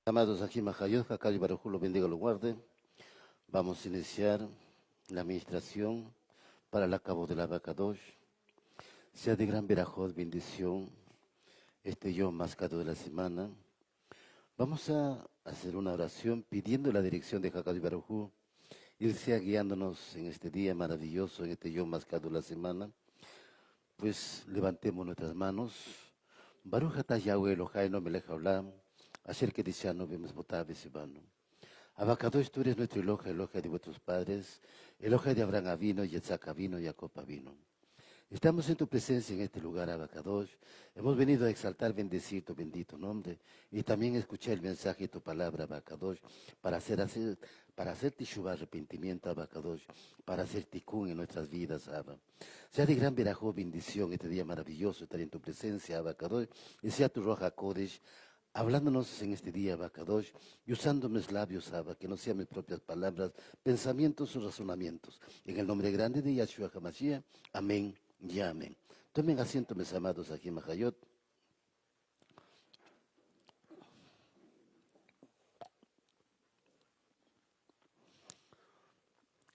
Amados aquí Mahayot, Hakari Baruj lo bendiga, lo guarde. Vamos a iniciar la administración para el acabo de la Abacadosh. Sea de gran verajot, bendición, este Yom Mascado de la semana. Vamos a hacer una oración pidiendo la dirección de Hakari Baruj y Él sea guiándonos en este día maravilloso, en este Yom Mascado de la semana. Pues levantemos nuestras manos. Baruch atah Yahweh Eloheinu melech haolam, asher kedishanu b'mitzvotav v'tzivanu. Abacadosh, tú eres nuestro Eloja, Eloja de vuestros padres, Eloja de Abraham Avino, Yitzhak Avino, Jacob Avino. Estamos en tu presencia en este lugar, Abacadosh. Hemos venido a exaltar, bendecir tu bendito nombre y también escuchar el mensaje de tu palabra, Abacadosh, para hacer teshuvah, arrepentimiento, Abacadosh, para hacer tikkun en nuestras vidas, Abba. Sea de gran verajó, bendición, este día maravilloso estar en tu presencia, Abacadosh, y sea tu roja Kodesh, hablándonos en este día, Abacadosh, y usando mis labios, Abba, que no sean mis propias palabras, pensamientos o razonamientos. En el nombre grande de Yahshua HaMashiach, amén y amén. Tomen asiento, mis amados, aquí en Mahayot.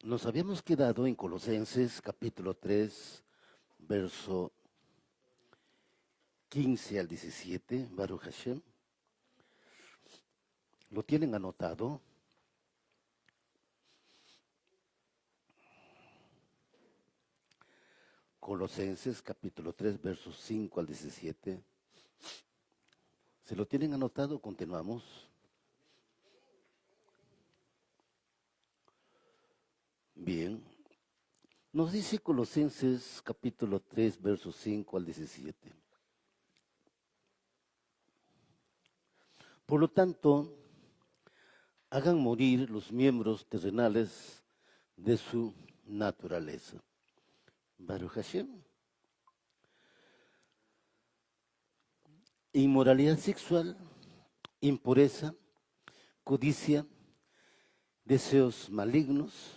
Nos habíamos quedado en Colosenses capítulo 3, verso 15 al 17, Baruch Hashem. ¿Lo tienen anotado? Colosenses capítulo 3, versos 5 al 17. ¿Se lo tienen anotado? Continuamos. Bien. Nos dice Colosenses capítulo 3, versos 5 al 17. Por lo tanto, hagan morir los miembros terrenales de su naturaleza. Baruch Hashem. Inmoralidad sexual, impureza, codicia, deseos malignos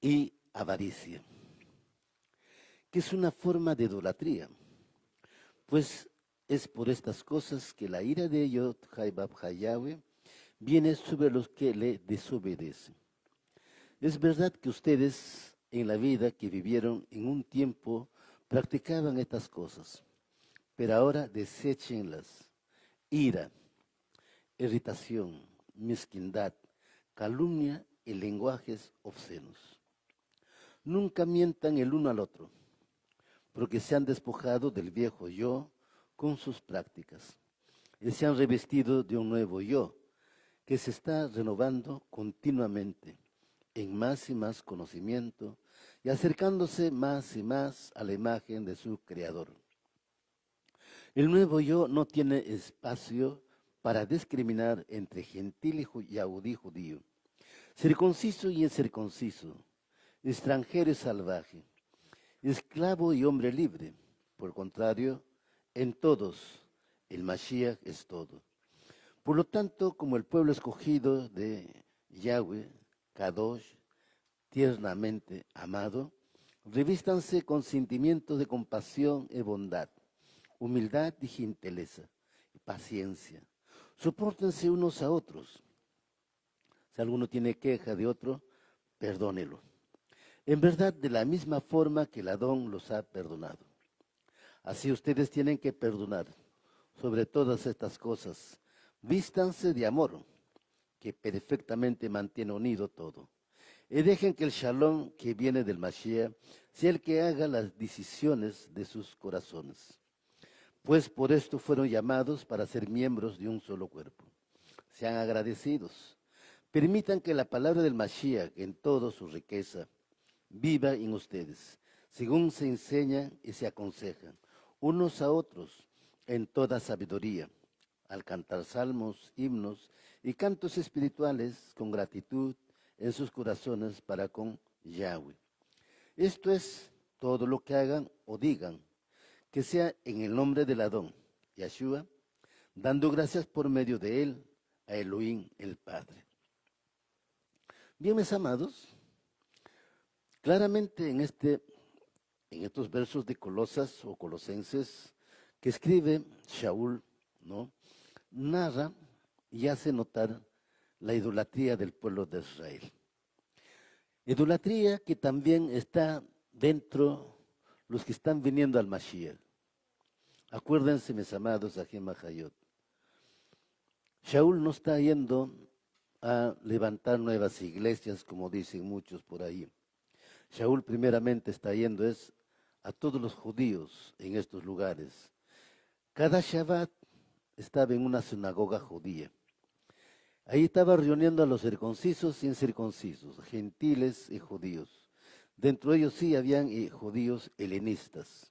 y avaricia, que es una forma de idolatría, pues es por estas cosas que la ira de Yod Haibab Yahweh viene sobre los que le desobedecen. Es verdad que ustedes en la vida que vivieron en un tiempo practicaban estas cosas, pero ahora deséchenlas: ira, irritación, mezquindad, calumnia y lenguajes obscenos. Nunca mientan el uno al otro, porque se han despojado del viejo yo con sus prácticas y se han revestido de un nuevo yo, que se está renovando continuamente en más y más conocimiento y acercándose más y más a la imagen de su Creador. El nuevo yo no tiene espacio para discriminar entre gentil y yahudí judío, circunciso y incircunciso, extranjero y salvaje, esclavo y hombre libre. Por contrario, en todos el Mashiach es todo. Por lo tanto, como el pueblo escogido de Yahweh, Kadosh, tiernamente amado, revístanse con sentimientos de compasión y bondad, humildad y gentileza, y paciencia. Sopórtense unos a otros. Si alguno tiene queja de otro, perdónelo. En verdad, de la misma forma que el Adón los ha perdonado. Así ustedes tienen que perdonar sobre todas estas cosas. Vístanse de amor, que perfectamente mantiene unido todo. Y dejen que el shalom que viene del Mashiach sea el que haga las decisiones de sus corazones. Pues por esto fueron llamados para ser miembros de un solo cuerpo. Sean agradecidos. Permitan que la palabra del Mashiach en toda su riqueza viva en ustedes, según se enseñan y se aconsejan unos a otros en toda sabiduría, al cantar salmos, himnos y cantos espirituales con gratitud en sus corazones para con Yahweh. Esto es todo lo que hagan o digan, que sea en el nombre del Adón, Yahshua, dando gracias por medio de él a Elohim el Padre. Bien, mis amados, claramente en estos versos de Colosas o Colosenses que escribe Shaul, ¿no? narra y hace notar la idolatría del pueblo de Israel. Idolatría que también está dentro los que están viniendo al Mashiach. Acuérdense, mis amados, Ajem Mahayot. Shaul no está yendo a levantar nuevas iglesias, como dicen muchos por ahí. Shaul primeramente está yendo a todos los judíos en estos lugares. Cada Shabbat estaba en una sinagoga judía. Ahí estaba reuniendo a los circuncisos y incircuncisos, gentiles y judíos. Dentro de ellos sí habían judíos helenistas.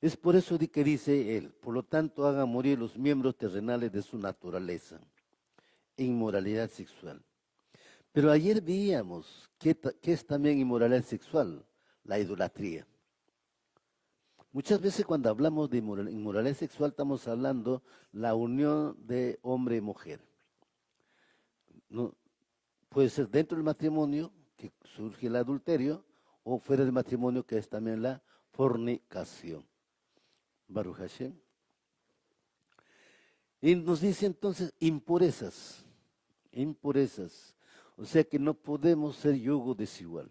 Es por eso que dice él, por lo tanto hagan morir los miembros terrenales de su naturaleza, inmoralidad sexual. Pero ayer veíamos que es también inmoralidad sexual, la idolatría. Muchas veces cuando hablamos de inmoralidad sexual estamos hablando la unión de hombre y mujer. No, puede ser dentro del matrimonio que surge el adulterio o fuera del matrimonio que es también la fornicación. Baruch Hashem. Y nos dice entonces impurezas. O sea que no podemos ser yugo desigual.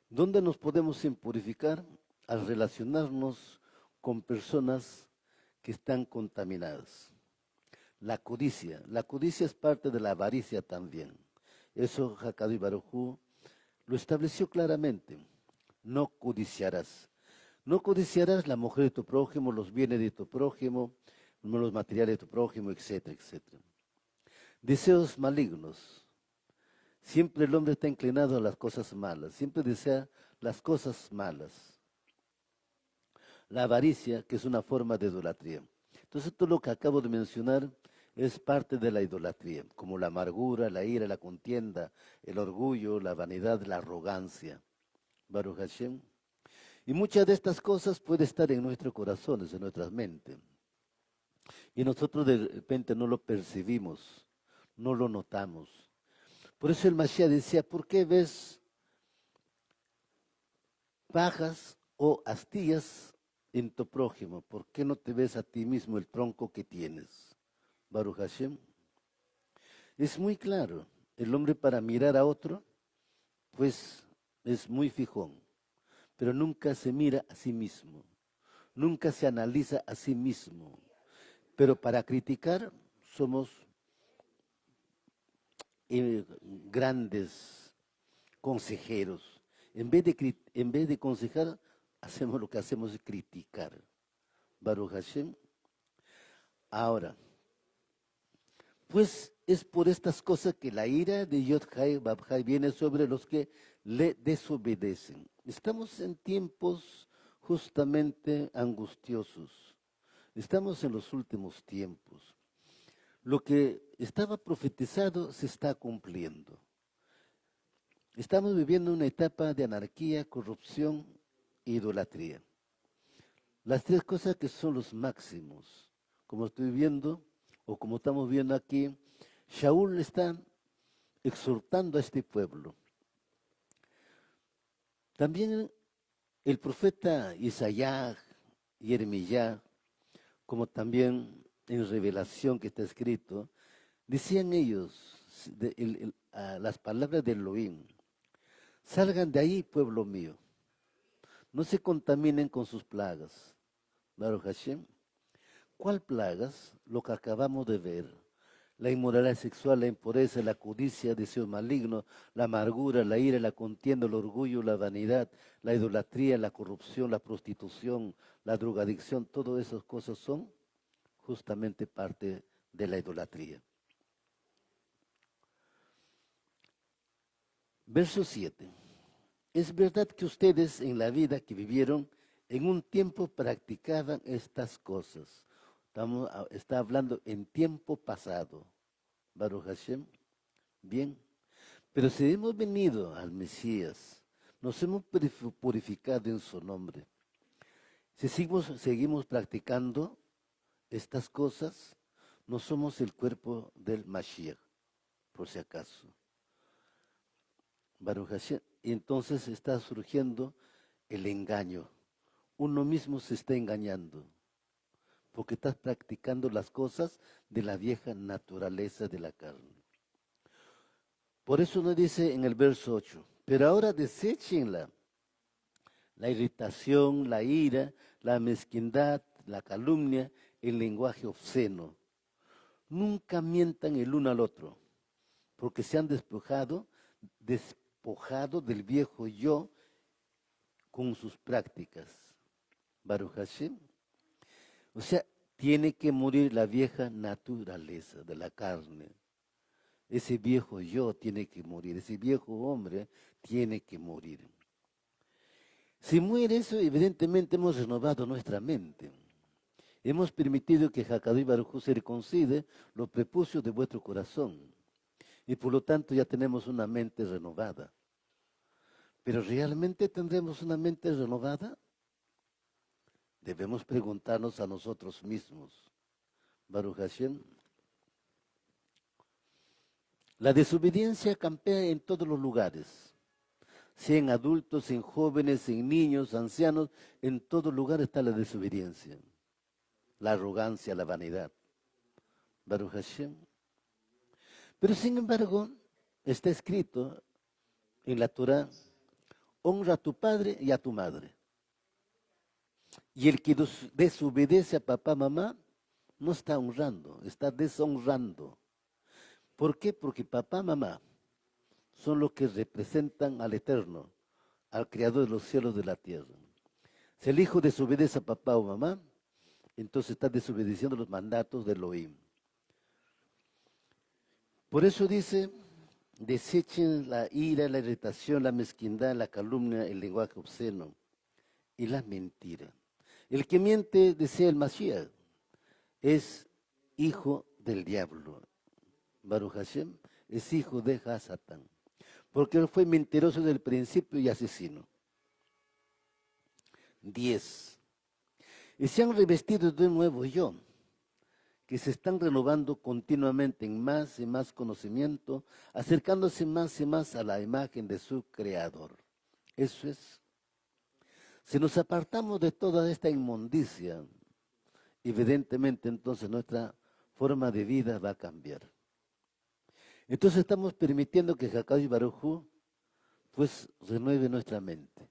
¿Dónde nos podemos impurificar? Al relacionarnos con personas que están contaminadas. La codicia es parte de la avaricia también. Eso Hakadu y Barujú lo estableció claramente. No codiciarás. No codiciarás la mujer de tu prójimo, los bienes de tu prójimo, los materiales de tu prójimo, etcétera, etcétera. Deseos malignos. Siempre el hombre está inclinado a las cosas malas, siempre desea las cosas malas. La avaricia, que es una forma de idolatría. Entonces todo lo que acabo de mencionar es parte de la idolatría, como la amargura, la ira, la contienda, el orgullo, la vanidad, la arrogancia. Baruch Hashem. Y muchas de estas cosas pueden estar en nuestros corazones, en nuestras mentes. Y nosotros de repente no lo percibimos, no lo notamos. Por eso el Mashiach decía, ¿por qué ves pajas o astillas en tu prójimo? ¿Por qué no te ves a ti mismo el tronco que tienes? Baruch Hashem. Es muy claro, el hombre para mirar a otro, pues es muy fijón, pero nunca se mira a sí mismo, nunca se analiza a sí mismo. Pero para criticar somos grandes consejeros. En vez de aconsejar, hacemos lo que hacemos es criticar. Baruch Hashem. Ahora, pues es por estas cosas que la ira de Yod-Hai, Bab-Hai viene sobre los que le desobedecen. Estamos en tiempos justamente angustiosos. Estamos en los últimos tiempos. Lo que estaba profetizado se está cumpliendo. Estamos viviendo una etapa de anarquía, corrupción e idolatría. Las tres cosas que son los máximos. Como estoy viendo, o como estamos viendo aquí, Shaul está exhortando a este pueblo. También el profeta Isaías, Jeremías, como también en Revelación que está escrito, decían ellos las palabras de Elohim: salgan de ahí, pueblo mío, no se contaminen con sus plagas. Baruch Hashem. ¿Cuál plagas? Lo que acabamos de ver. La inmoralidad sexual, la impureza, la codicia, deseo maligno, la amargura, la ira, la contienda, el orgullo, la vanidad, la idolatría, la corrupción, la prostitución, la drogadicción, todas esas cosas son justamente parte de la idolatría. Verso 7. Es verdad que ustedes en la vida que vivieron, en un tiempo practicaban estas cosas. Está hablando en tiempo pasado. Baruch Hashem. Bien. Pero si hemos venido al Mesías, nos hemos purificado en su nombre. Si seguimos practicando estas cosas, no somos el cuerpo del Mashiach, por si acaso. Baruch Hashem. Y entonces está surgiendo el engaño. Uno mismo se está engañando. porque estás practicando las cosas de la vieja naturaleza de la carne. Por eso nos dice en el verso 8, pero ahora deséchenla, la irritación, la ira, la mezquindad, la calumnia, el lenguaje obsceno. Nunca mientan el uno al otro, porque se han despojado del viejo yo con sus prácticas. Baruch Hashem. O sea, tiene que morir la vieja naturaleza de la carne. Ese viejo yo tiene que morir, ese viejo hombre tiene que morir. Si muere eso, evidentemente hemos renovado nuestra mente. Hemos permitido que Hakadosh Baruj Hu circuncide los prepucios de vuestro corazón. Y por lo tanto ya tenemos una mente renovada. ¿Pero realmente tendremos una mente renovada? Debemos preguntarnos a nosotros mismos. Baruch Hashem. La desobediencia campea en todos los lugares. Sea en adultos, en jóvenes, en niños, ancianos, en todo lugar está la desobediencia. La arrogancia, la vanidad. Baruch Hashem. Pero sin embargo, está escrito en la Torah, honra a tu padre y a tu madre. Y el que desobedece a papá, mamá, no está honrando, está deshonrando. ¿Por qué? Porque papá, mamá son los que representan al Eterno, al Creador de los cielos y de la tierra. Si el hijo desobedece a papá o mamá, entonces está desobedeciendo los mandatos de Elohim. Por eso dice, desechen la ira, la irritación, la mezquindad, la calumnia, el lenguaje obsceno y la mentira. El que miente, decía el Mashiach, es hijo del diablo. Baruch Hashem es hijo de Hasatán, porque él fue mentiroso desde el principio y asesino. 10. Y se han revestido de un nuevo yo, que se están renovando continuamente en más y más conocimiento, acercándose más y más a la imagen de su Creador. Eso es. Si nos apartamos de toda esta inmundicia, evidentemente entonces nuestra forma de vida va a cambiar. Entonces estamos permitiendo que Hakadosh Baruj Hu pues renueve nuestra mente,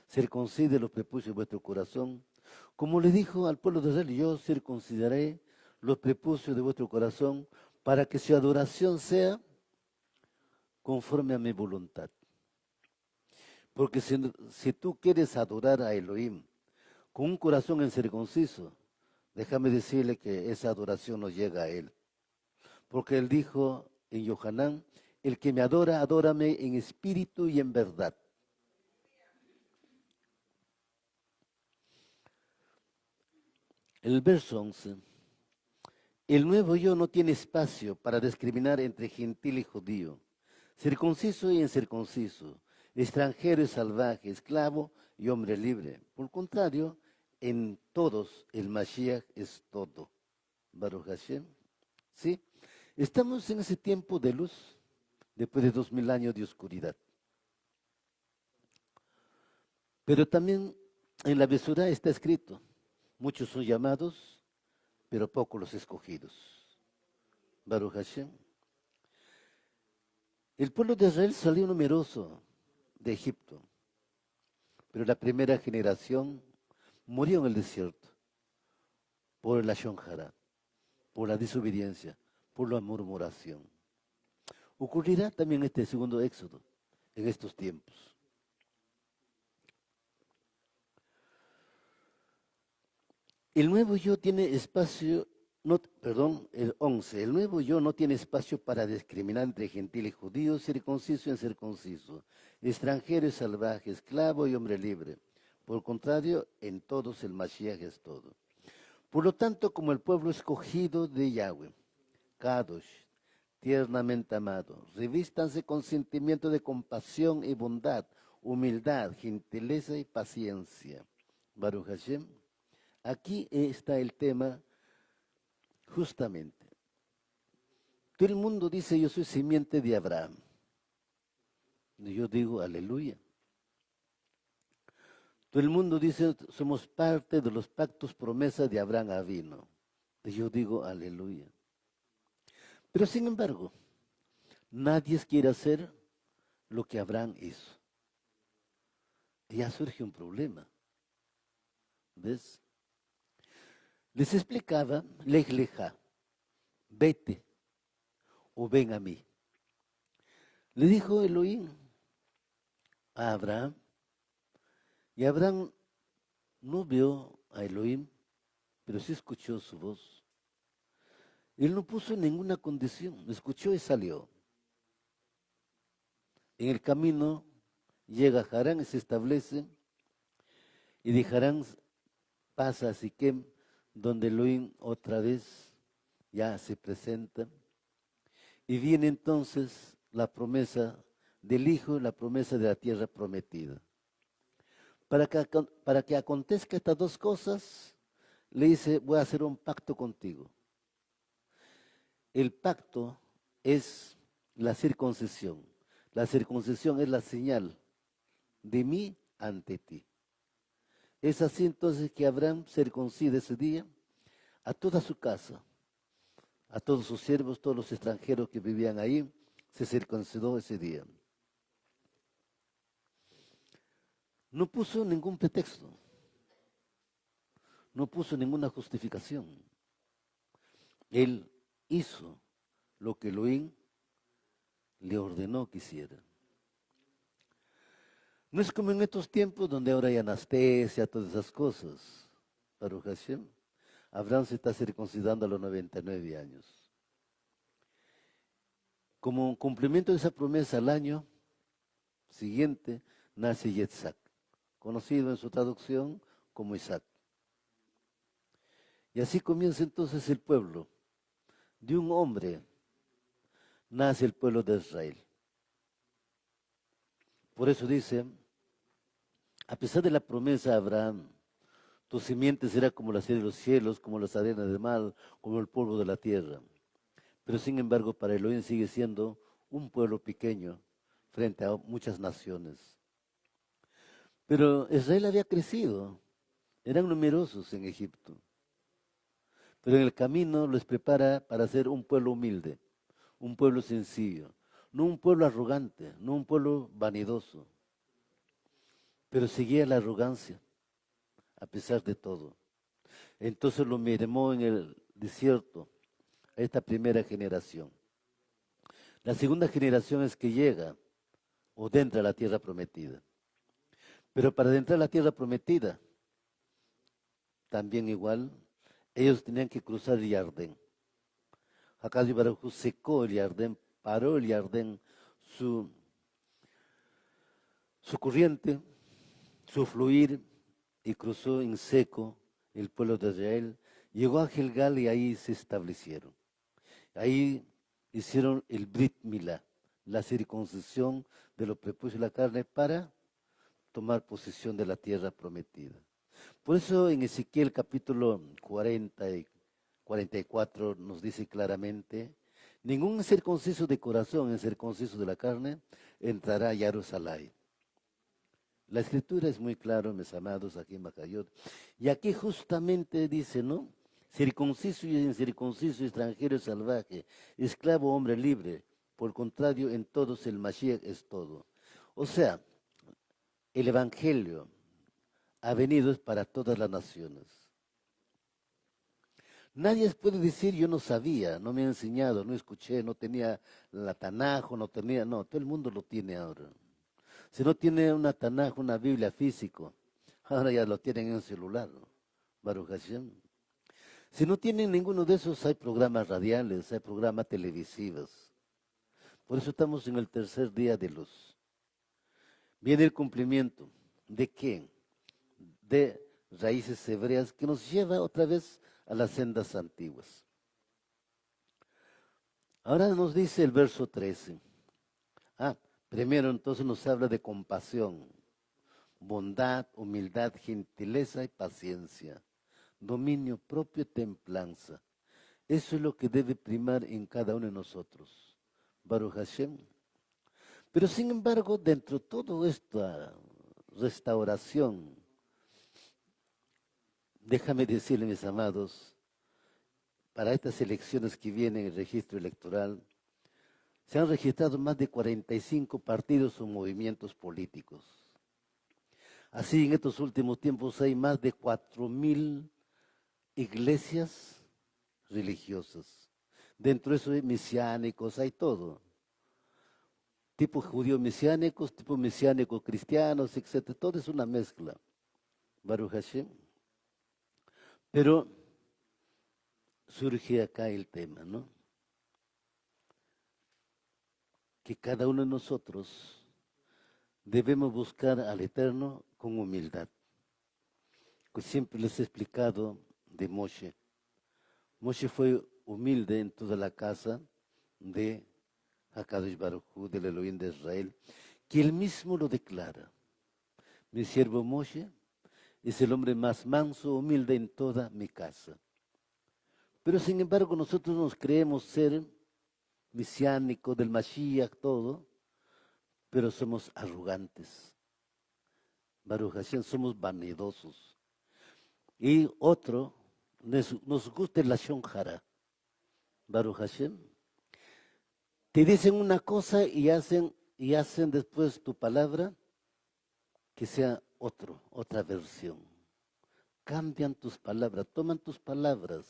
circuncide los prepucios de vuestro corazón, como le dijo al pueblo de Israel, yo circuncidaré los prepucios de vuestro corazón para que su adoración sea conforme a mi voluntad. Porque si tú quieres adorar a Elohim con un corazón incircunciso, déjame decirle que esa adoración no llega a él. Porque él dijo en Yohanan, el que me adora, adórame en espíritu y en verdad. El verso 11. El nuevo yo no tiene espacio para discriminar entre gentil y judío, circunciso y incircunciso, extranjero y salvaje, esclavo y hombre libre. Por contrario, en todos el Mashiach es todo. Baruch Hashem. ¿Sí? Estamos en ese tiempo de luz, después de 2000 años de oscuridad. Pero también en la Besurá está escrito, muchos son llamados, pero pocos los escogidos. Baruch Hashem. El pueblo de Israel salió numeroso de Egipto, pero la primera generación murió en el desierto por la shonjara, por la desobediencia, por la murmuración. Ocurrirá también este segundo éxodo en estos tiempos. El nuevo yo tiene espacio, el 11, el nuevo yo no tiene espacio para discriminar entre gentil y judío, circunciso y incircunciso, extranjero y salvaje, esclavo y hombre libre. Por contrario, en todos el Mashiach es todo. Por lo tanto, como el pueblo escogido de Yahweh, Kadosh, tiernamente amado, revístanse con sentimiento de compasión y bondad, humildad, gentileza y paciencia. Baruch Hashem. Aquí está el tema justamente. Todo el mundo dice, yo soy simiente de Abraham. Y yo digo, aleluya. Todo el mundo dice, somos parte de los pactos promesa de Abraham Avino. Y yo digo, aleluya. Pero sin embargo, nadie quiere hacer lo que Abraham hizo. Y ya surge un problema. ¿Ves? Les explicaba, lej leja, vete o ven a mí. Le dijo Elohim a Abraham, y Abraham no vio a Elohim, pero sí escuchó su voz. Él no puso ninguna condición, escuchó y salió. En el camino llega a Harán y se establece, y de Harán pasa a Siquem, donde Elohim otra vez ya se presenta. Y viene entonces la promesa del Hijo, la promesa de la tierra prometida. Para que acontezca estas dos cosas, le dice, voy a hacer un pacto contigo. El pacto es la circuncisión. La circuncisión es la señal de mí ante ti. Es así entonces que Abraham circuncide ese día a toda su casa, a todos sus siervos, todos los extranjeros que vivían ahí, se circuncidó ese día. No puso ningún pretexto, no puso ninguna justificación. Él hizo lo que Elohim le ordenó que hiciera. No es como en estos tiempos donde ahora hay anestesia, todas esas cosas. Baruch Hashem, Abraham se está circuncidando a los 99 años. Como cumplimiento de esa promesa, al año siguiente nace Yitzhak, conocido en su traducción como Isaac. Y así comienza entonces el pueblo. De un hombre nace el pueblo de Israel. Por eso dice, a pesar de la promesa a Abraham, tu simiente será como la sed de los cielos, como las arenas del mar, como el polvo de la tierra. Pero sin embargo, para Elohim sigue siendo un pueblo pequeño frente a muchas naciones. Pero Israel había crecido, eran numerosos en Egipto. Pero en el camino los prepara para ser un pueblo humilde, un pueblo sencillo, no un pueblo arrogante, no un pueblo vanidoso. Pero seguía la arrogancia, a pesar de todo. Entonces lo mermó en el desierto a esta primera generación. La segunda generación es que llega o entra a la tierra prometida. Pero para adentrar a la tierra prometida, también igual, ellos tenían que cruzar el Jardín. Hakadosh Baruj Hu secó el Jardín, paró el Jardín, su corriente, su fluir, y cruzó en seco el pueblo de Israel. Llegó a Gilgal y ahí se establecieron. Ahí hicieron el Brit Milá, la circuncisión de los prepucios de la carne para tomar posesión de la tierra prometida. Por eso en Ezequiel capítulo 40 y 44 nos dice claramente, ningún circunciso de corazón, el circunciso de la carne, entrará a Jerusalén. La escritura es muy clara, mis amados, aquí en Bacayot. Y aquí justamente dice, ¿no? Circunciso y incircunciso, extranjero salvaje, esclavo, hombre libre. Por contrario, en todos el Mashiach es todo. O sea, el Evangelio ha venido para todas las naciones. Nadie puede decir, yo no sabía, no me ha enseñado, no escuché, no tenía la Tanaj, no tenía, no, todo el mundo lo tiene ahora. Si no tiene una Tanaj, una Biblia físico, ahora ya lo tienen en el celular, ¿no? Baruch Hashem. Si no tienen ninguno de esos, hay programas radiales, hay programas televisivos. Por eso estamos en el tercer día de luz. Viene el cumplimiento. ¿De qué? De raíces hebreas que nos lleva otra vez a las sendas antiguas. Ahora nos dice el verso 13. Primero entonces nos habla de compasión, bondad, humildad, gentileza y paciencia, dominio propio y templanza. Eso es lo que debe primar en cada uno de nosotros. Baruch Hashem. Pero sin embargo, dentro de toda esta restauración déjame decirle, mis amados, para estas elecciones que vienen en el registro electoral, se han registrado más de 45 partidos o movimientos políticos. Así, en estos últimos tiempos hay más de 4.000 iglesias religiosas. Dentro de eso hay mesiánicos, hay todo. Tipo judíos mesiánicos, tipo mesiánicos cristianos, etc. Todo es una mezcla. Baruch Hashem. Pero surge acá el tema, ¿no? Que cada uno de nosotros debemos buscar al Eterno con humildad. Pues siempre les he explicado de Moshe. Moshe fue humilde en toda la casa de HaKadosh Baruj Hu, del Elohim de Israel, que él mismo lo declara. Mi siervo Moshe es el hombre más manso, humilde en toda mi casa. Pero sin embargo nosotros nos creemos ser mesiánicos del Mashiach, todo, pero somos arrogantes. Baruch Hashem, somos vanidosos. Y otro, nos gusta el Lashon Hara. Baruch Hashem. Te dicen una cosa y hacen después tu palabra que sea otra versión. Cambian tus palabras, toman tus palabras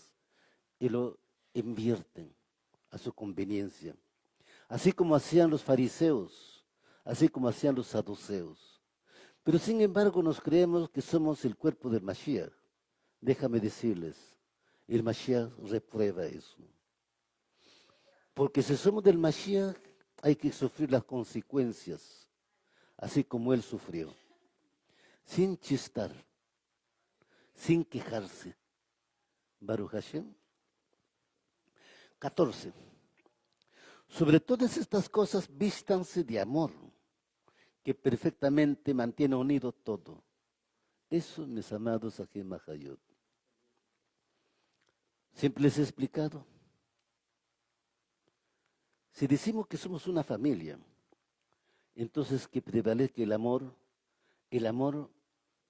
y lo invierten a su conveniencia. Así como hacían los fariseos, así como hacían los saduceos. Pero sin embargo nos creemos que somos el cuerpo del Mashiach. Déjame decirles, el Mashiach reprueba eso. Porque si somos del Mashiach, hay que sufrir las consecuencias, así como él sufrió. Sin chistar, sin quejarse. Baruch Hashem. 14. Sobre todas estas cosas, vístanse de amor, que perfectamente mantiene unido todo. Eso, mis amados Ajem Mahayot. Siempre les he explicado. Si decimos que somos una familia, entonces que prevalezca el amor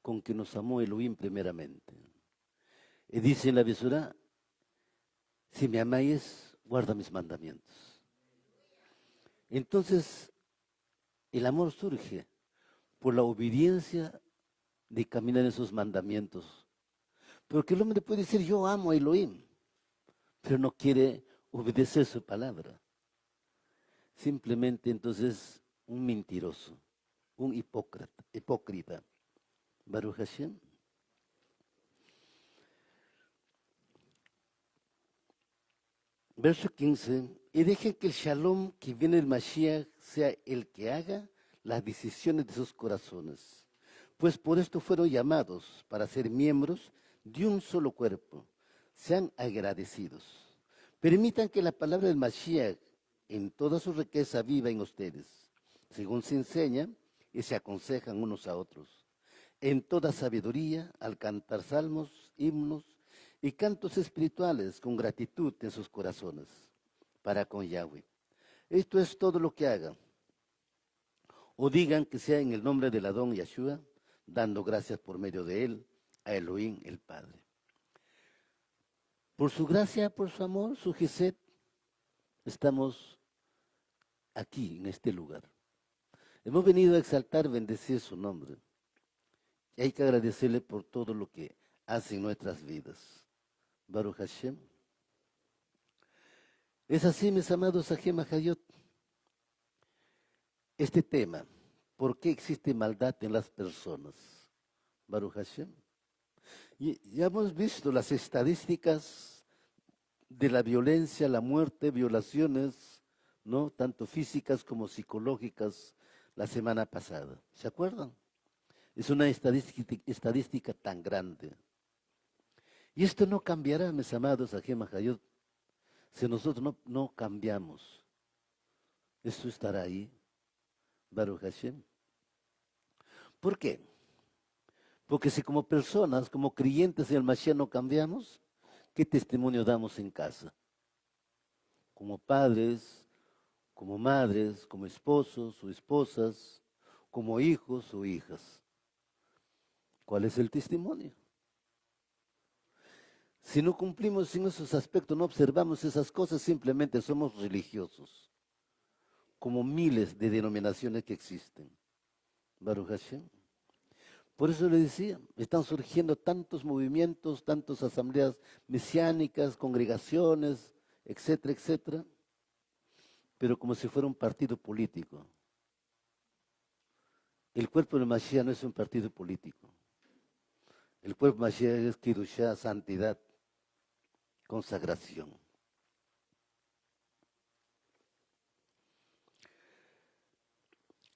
con que nos amó Elohim primeramente. Y dice en la Besorá, si me amáis, guarda mis mandamientos. Entonces, el amor surge por la obediencia de caminar en esos mandamientos. Porque el hombre puede decir, yo amo a Elohim, pero no quiere obedecer su palabra. Simplemente entonces un mentiroso, un hipócrita. Baruch Hashem. Verso 15. Y dejen que el shalom que viene del Mashiach sea el que haga las decisiones de sus corazones. Pues por esto fueron llamados para ser miembros de un solo cuerpo. Sean agradecidos. Permitan que la palabra del Mashiach en toda su riqueza viva en ustedes, según se enseña y se aconsejan unos a otros. En toda sabiduría, al cantar salmos, himnos y cantos espirituales con gratitud en sus corazones, para con Yahweh. Esto es todo lo que hagan. O digan que sea en el nombre del Adón Yahshua, dando gracias por medio de él a Elohim el Padre. Por su gracia, por su amor, su Gesed, estamos aquí, en este lugar. Hemos venido a exaltar, bendecir su nombre. Y hay que agradecerle por todo lo que hace en nuestras vidas. Baruch Hashem. Es así, mis amados Ajem Mahayot. Este tema, ¿por qué existe maldad en las personas? Baruch Hashem. Y ya hemos visto las estadísticas de la violencia, la muerte, violaciones, ¿no? Tanto físicas como psicológicas, la semana pasada. ¿Se acuerdan? Es una estadística tan grande. Y esto no cambiará, mis amados Ajem Mahayot, si nosotros no cambiamos. Esto estará ahí. Baruch Hashem. ¿Por qué? Porque si como personas, como creyentes en el Mashiach no cambiamos, ¿qué testimonio damos en casa? Como padres, como madres, como esposos o esposas, como hijos o hijas. ¿Cuál es el testimonio? Si no cumplimos en esos aspectos, no observamos esas cosas, simplemente somos religiosos, como miles de denominaciones que existen. Baruch Hashem. Por eso le decía, están surgiendo tantos movimientos, tantas asambleas mesiánicas, congregaciones, etcétera, etcétera, pero como si fuera un partido político. El cuerpo del Mashiach no es un partido político. El cuerpo del Mashiach es Kirushá, santidad, consagración.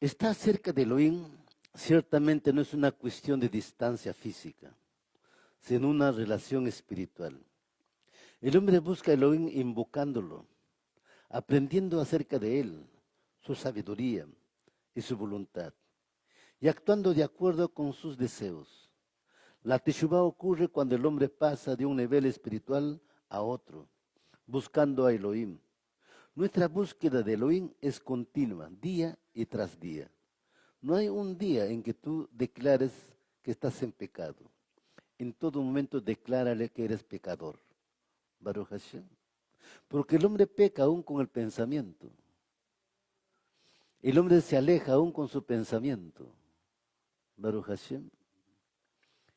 Estar cerca de Elohim ciertamente no es una cuestión de distancia física, sino una relación espiritual. El hombre busca a Elohim invocándolo, aprendiendo acerca de él, su sabiduría y su voluntad, y actuando de acuerdo con sus deseos. La Teshuvah ocurre cuando el hombre pasa de un nivel espiritual a otro, buscando a Elohim. Nuestra búsqueda de Elohim es continua, día y tras día. No hay un día en que tú declares que estás en pecado. En todo momento declárale que eres pecador. Baruch Hashem. Porque el hombre peca aún con el pensamiento. El hombre se aleja aún con su pensamiento. Baruch Hashem.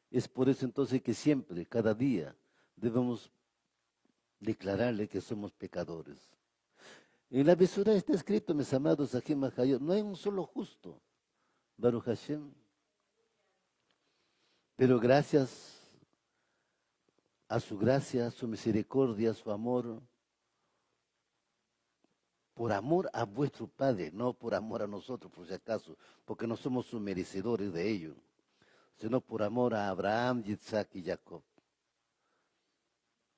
Es por eso entonces que siempre, cada día, debemos declararle que somos pecadores. En la Besura está escrito, mis amados, aquí en Mahayot, no hay un solo justo. Baruch Hashem. Pero gracias a su gracia, su misericordia, su amor, por amor a vuestro Padre, no por amor a nosotros, por si acaso, porque no somos sus merecedores de ello, sino por amor a Abraham, Isaac y Jacob.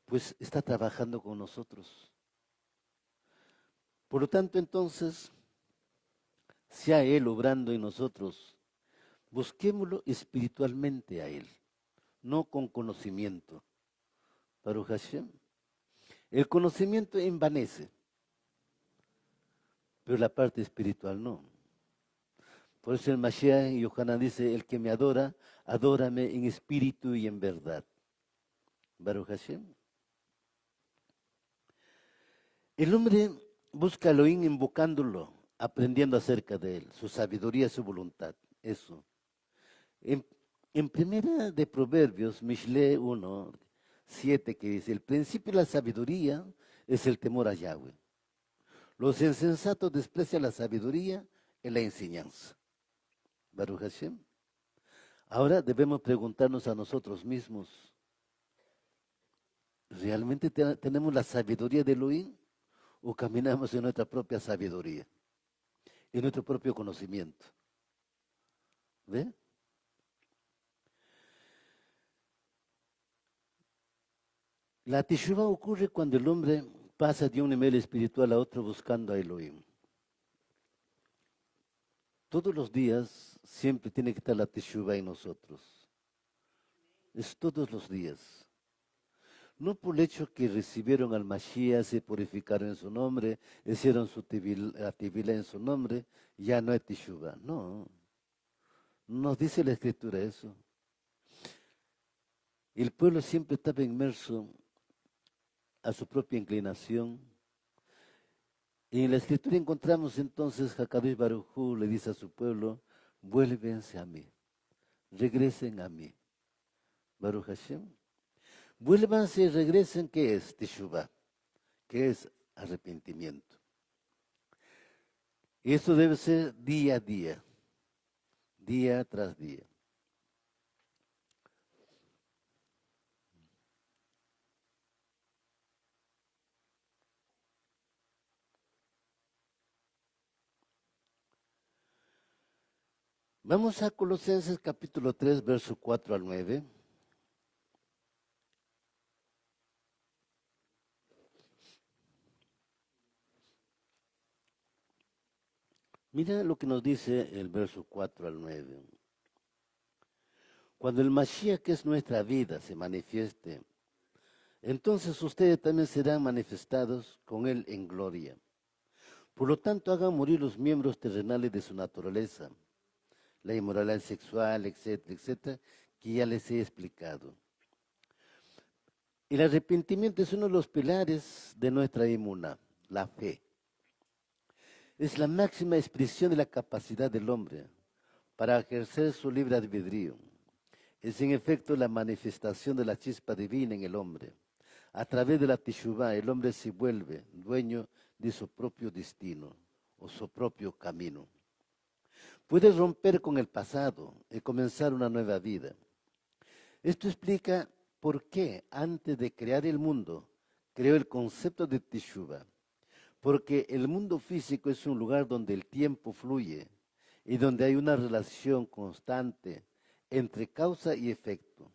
Pues está trabajando con nosotros. Por lo tanto, entonces, sea Él obrando en nosotros, busquémoslo espiritualmente a Él, no con conocimiento. Baruch Hashem. El conocimiento envanece, pero la parte espiritual no. Por eso el Mashiach y Yohanan dice, el que me adora, adórame en espíritu y en verdad. Baruch Hashem. El hombre busca a Elohim invocándolo, aprendiendo acerca de él, su sabiduría, su voluntad. Eso. En primera de Proverbios, Mishle 1:7, que dice, el principio de la sabiduría es el temor a Yahweh. Los insensatos desprecian la sabiduría y la enseñanza. Baruch Hashem. Ahora debemos preguntarnos a nosotros mismos, ¿realmente tenemos la sabiduría de Elohim o caminamos en nuestra propia sabiduría, en nuestro propio conocimiento? ¿Ve? La Teshuvah ocurre cuando el hombre pasa de un nivel espiritual a otro buscando a Elohim. Todos los días siempre tiene que estar la Teshuvah en nosotros. Es todos los días. No por el hecho que recibieron al Mashiach, se purificaron en su nombre, hicieron su tevilá en su nombre, ya no hay Teshuvah. No, nos dice la Escritura eso. El pueblo siempre estaba inmerso a su propia inclinación. Y en la Escritura encontramos entonces, Hakadosh Baruj Hu le dice a su pueblo, vuélvense a mí, regresen a mí. Baruch Hashem. Vuélvanse y regresen, ¿qué es Teshuvah? ¿Qué es arrepentimiento? Y eso debe ser día a día, día tras día. Vamos a Colosenses capítulo 3, verso 4 al 9. Mira lo que nos dice el verso 4 al 9. Cuando el Mashiach, que es nuestra vida, se manifieste, entonces ustedes también serán manifestados con él en gloria. Por lo tanto, hagan morir los miembros terrenales de su naturaleza, la inmoralidad sexual, etcétera, etcétera, que ya les he explicado. El arrepentimiento es uno de los pilares de nuestra inmuna, la fe. Es la máxima expresión de la capacidad del hombre para ejercer su libre albedrío. Es en efecto la manifestación de la chispa divina en el hombre. A través de la teshuvá, el hombre se vuelve dueño de su propio destino o su propio camino. Puede romper con el pasado y comenzar una nueva vida. Esto explica por qué antes de crear el mundo, creó el concepto de teshuvá. Porque el mundo físico es un lugar donde el tiempo fluye y donde hay una relación constante entre causa y efecto.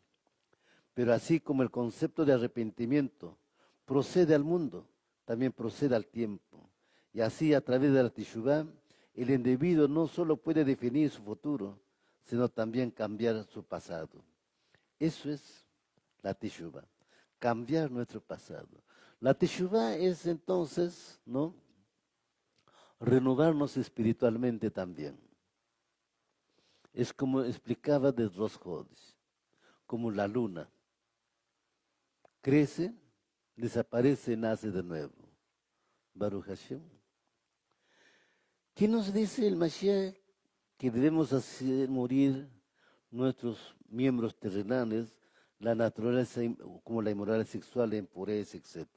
Pero así como el concepto de arrepentimiento procede al mundo, también procede al tiempo. Y así a través de la teshuvá, el individuo no solo puede definir su futuro, sino también cambiar su pasado. Eso es la teshuvá, cambiar nuestro pasado. La teshuvá es entonces, ¿no?, renovarnos espiritualmente también. Es como explicaba de Rosjodes, como la luna. Crece, desaparece, nace de nuevo. Baruch Hashem. ¿Qué nos dice el Mashiach? Que debemos hacer morir nuestros miembros terrenales, la naturaleza como la inmoralidad sexual, la impureza, etc.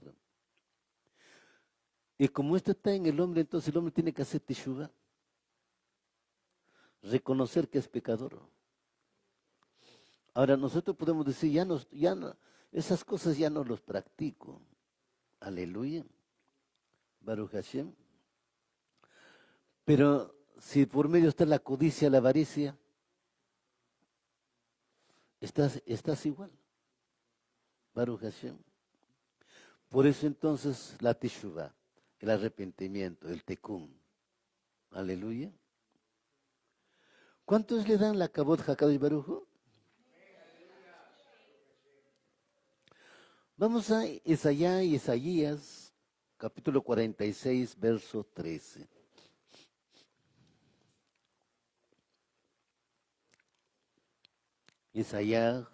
Y como esto está en el hombre, entonces el hombre tiene que hacer teshuvah, reconocer que es pecador. Ahora nosotros podemos decir, esas cosas ya no los practico. Aleluya. Baruch Hashem. Pero si por medio está la codicia, la avaricia, estás igual. Baruch Hashem. Por eso entonces la teshuvah, el arrepentimiento, el tekún. Aleluya. ¿Cuántos le dan la kabod hakadosh baruj Hu? Vamos a Isaías, capítulo 46, verso 13. Isaías,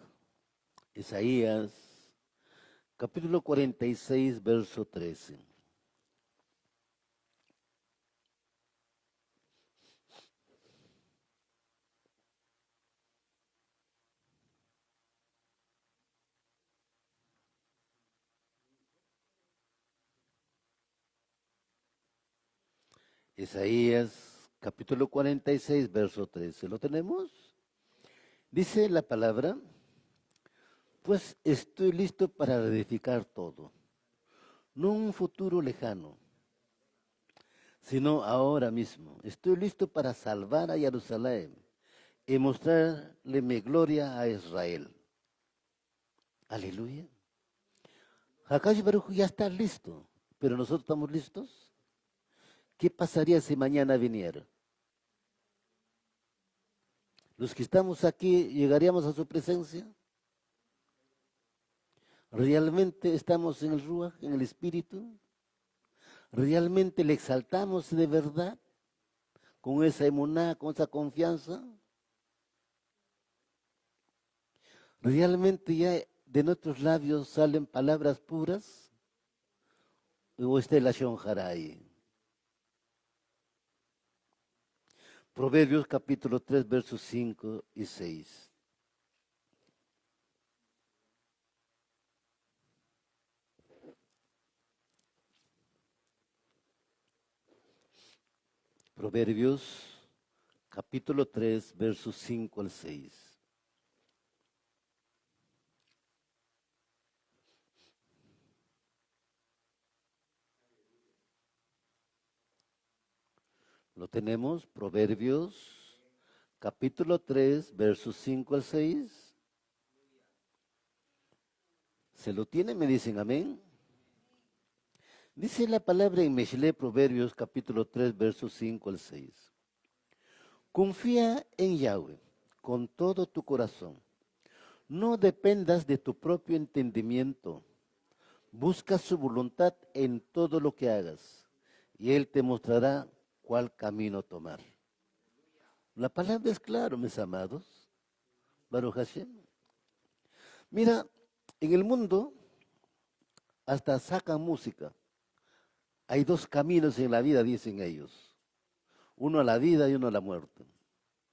capítulo 46, verso 13. Isaías, capítulo 46, verso 13. ¿Lo tenemos? Dice la palabra, pues estoy listo para edificar todo, no un futuro lejano, sino ahora mismo. Estoy listo para salvar a Jerusalén y mostrarle mi gloria a Israel. Aleluya. Hakadosh Baruj Hu ya está listo, pero nosotros estamos listos. ¿Qué pasaría si mañana viniera? Los que estamos aquí, ¿llegaríamos a su presencia? ¿Realmente estamos en el Ruach, en el Espíritu? ¿Realmente le exaltamos de verdad? ¿Con esa emuná, con esa confianza? ¿Realmente ya de nuestros labios salen palabras puras? ¿O está el Lashon Harai? Proverbios capítulo 3, versos 5 y 6. Proverbios capítulo 3, versos 5 al 6. Lo tenemos, Proverbios capítulo 3, versos 5 al 6. ¿Se lo tiene? Me dicen amén. Dice la palabra en Mishle, Proverbios capítulo 3, versos 5 al 6. Confía en Yahweh con todo tu corazón. No dependas de tu propio entendimiento. Busca su voluntad en todo lo que hagas y Él te mostrará cuál camino tomar. La palabra es clara, mis amados. Baruch Hashem. Mira, en el mundo hasta sacan música. Hay dos caminos en la vida, dicen ellos. Uno a la vida y uno a la muerte.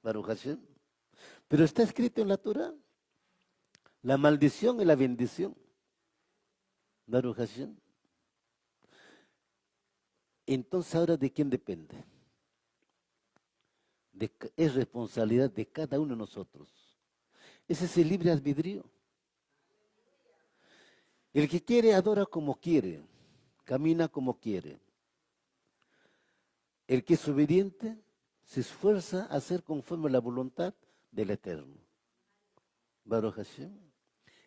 Baruch Hashem. Pero está escrito en la Torah. La maldición y la bendición. Baruch Hashem. Entonces, ¿ahora de quién depende? Es responsabilidad de cada uno de nosotros. Ese es el libre albedrío. El que quiere adora como quiere, camina como quiere. El que es obediente se esfuerza a hacer conforme a la voluntad del Eterno. Baruch Hashem.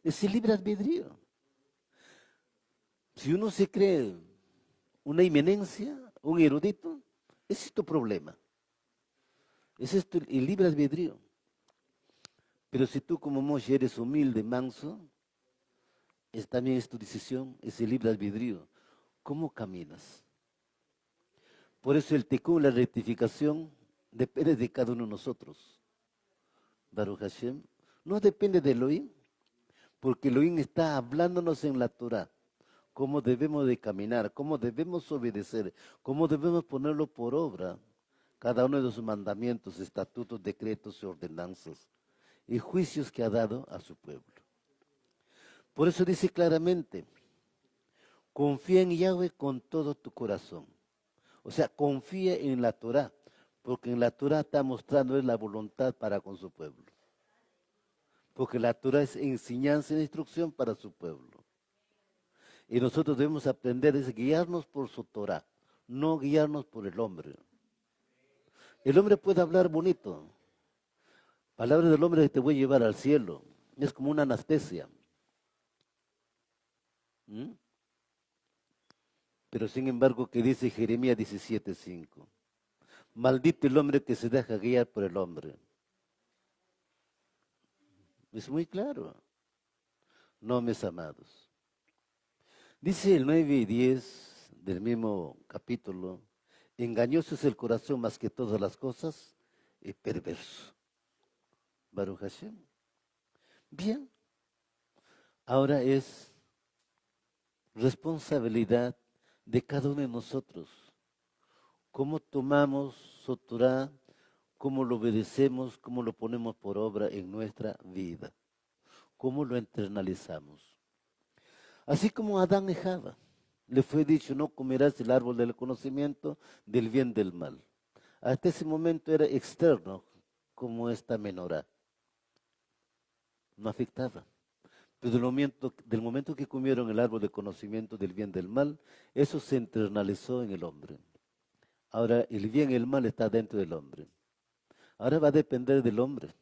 Es el libre albedrío. Si uno se cree una eminencia, un erudito, ese es tu problema. Ese es el libre albedrío. Pero si tú como Moshe eres humilde, manso, también es tu decisión, es el libre albedrío. ¿Cómo caminas? Por eso el tikkun, la rectificación, depende de cada uno de nosotros. Baruch Hashem. No depende de Elohim, porque Elohim está hablándonos en la Torah. Cómo debemos de caminar, cómo debemos obedecer, cómo debemos ponerlo por obra. Cada uno de sus mandamientos, estatutos, decretos y ordenanzas y juicios que ha dado a su pueblo. Por eso dice claramente, confía en Yahweh con todo tu corazón. O sea, confía en la Torah, porque en la Torah está mostrando la voluntad para con su pueblo. Porque la Torah es enseñanza y instrucción para su pueblo. Y nosotros debemos aprender a guiarnos por su Torah, no guiarnos por el hombre. El hombre puede hablar bonito. Palabras del hombre que te voy a llevar al cielo. Es como una anestesia. ¿Mm? Pero sin embargo, que dice Jeremías 17:5. Maldito el hombre que se deja guiar por el hombre. Es muy claro. No, mis amados. Dice el 9 y 10 del mismo capítulo, engañoso es el corazón más que todas las cosas y perverso. Baruch Hashem. Bien, ahora es responsabilidad de cada uno de nosotros. Cómo tomamos su Torah, cómo lo obedecemos, cómo lo ponemos por obra en nuestra vida. Cómo lo internalizamos. Así como a Adán y Java le fue dicho, no comerás del árbol del conocimiento del bien y del mal. Hasta ese momento era externo, como esta menorá. No afectaba. Pero del momento que comieron el árbol del conocimiento del bien y del mal, eso se internalizó en el hombre. Ahora el bien y el mal está dentro del hombre. Ahora va a depender del hombre.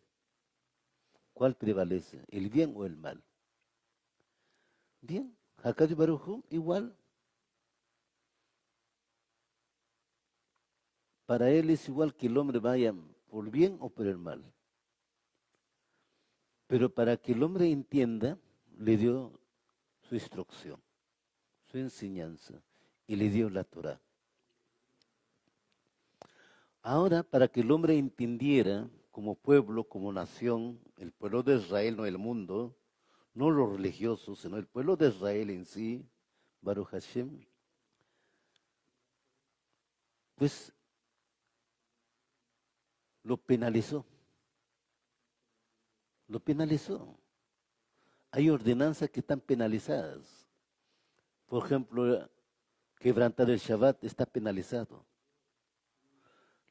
¿Cuál prevalece? ¿El bien o el mal? Bien, Hakadosh Baruj Hu, igual. Para él es igual que el hombre vaya por bien o por el mal. Pero para que el hombre entienda, le dio su instrucción, su enseñanza, y le dio la Torah. Ahora, para que el hombre entendiera como pueblo, como nación, el pueblo de Israel, no el mundo, no los religiosos, sino el pueblo de Israel en sí, Baruch Hashem, pues lo penalizó. Lo penalizó. Hay ordenanzas que están penalizadas. Por ejemplo, quebrantar el Shabbat está penalizado.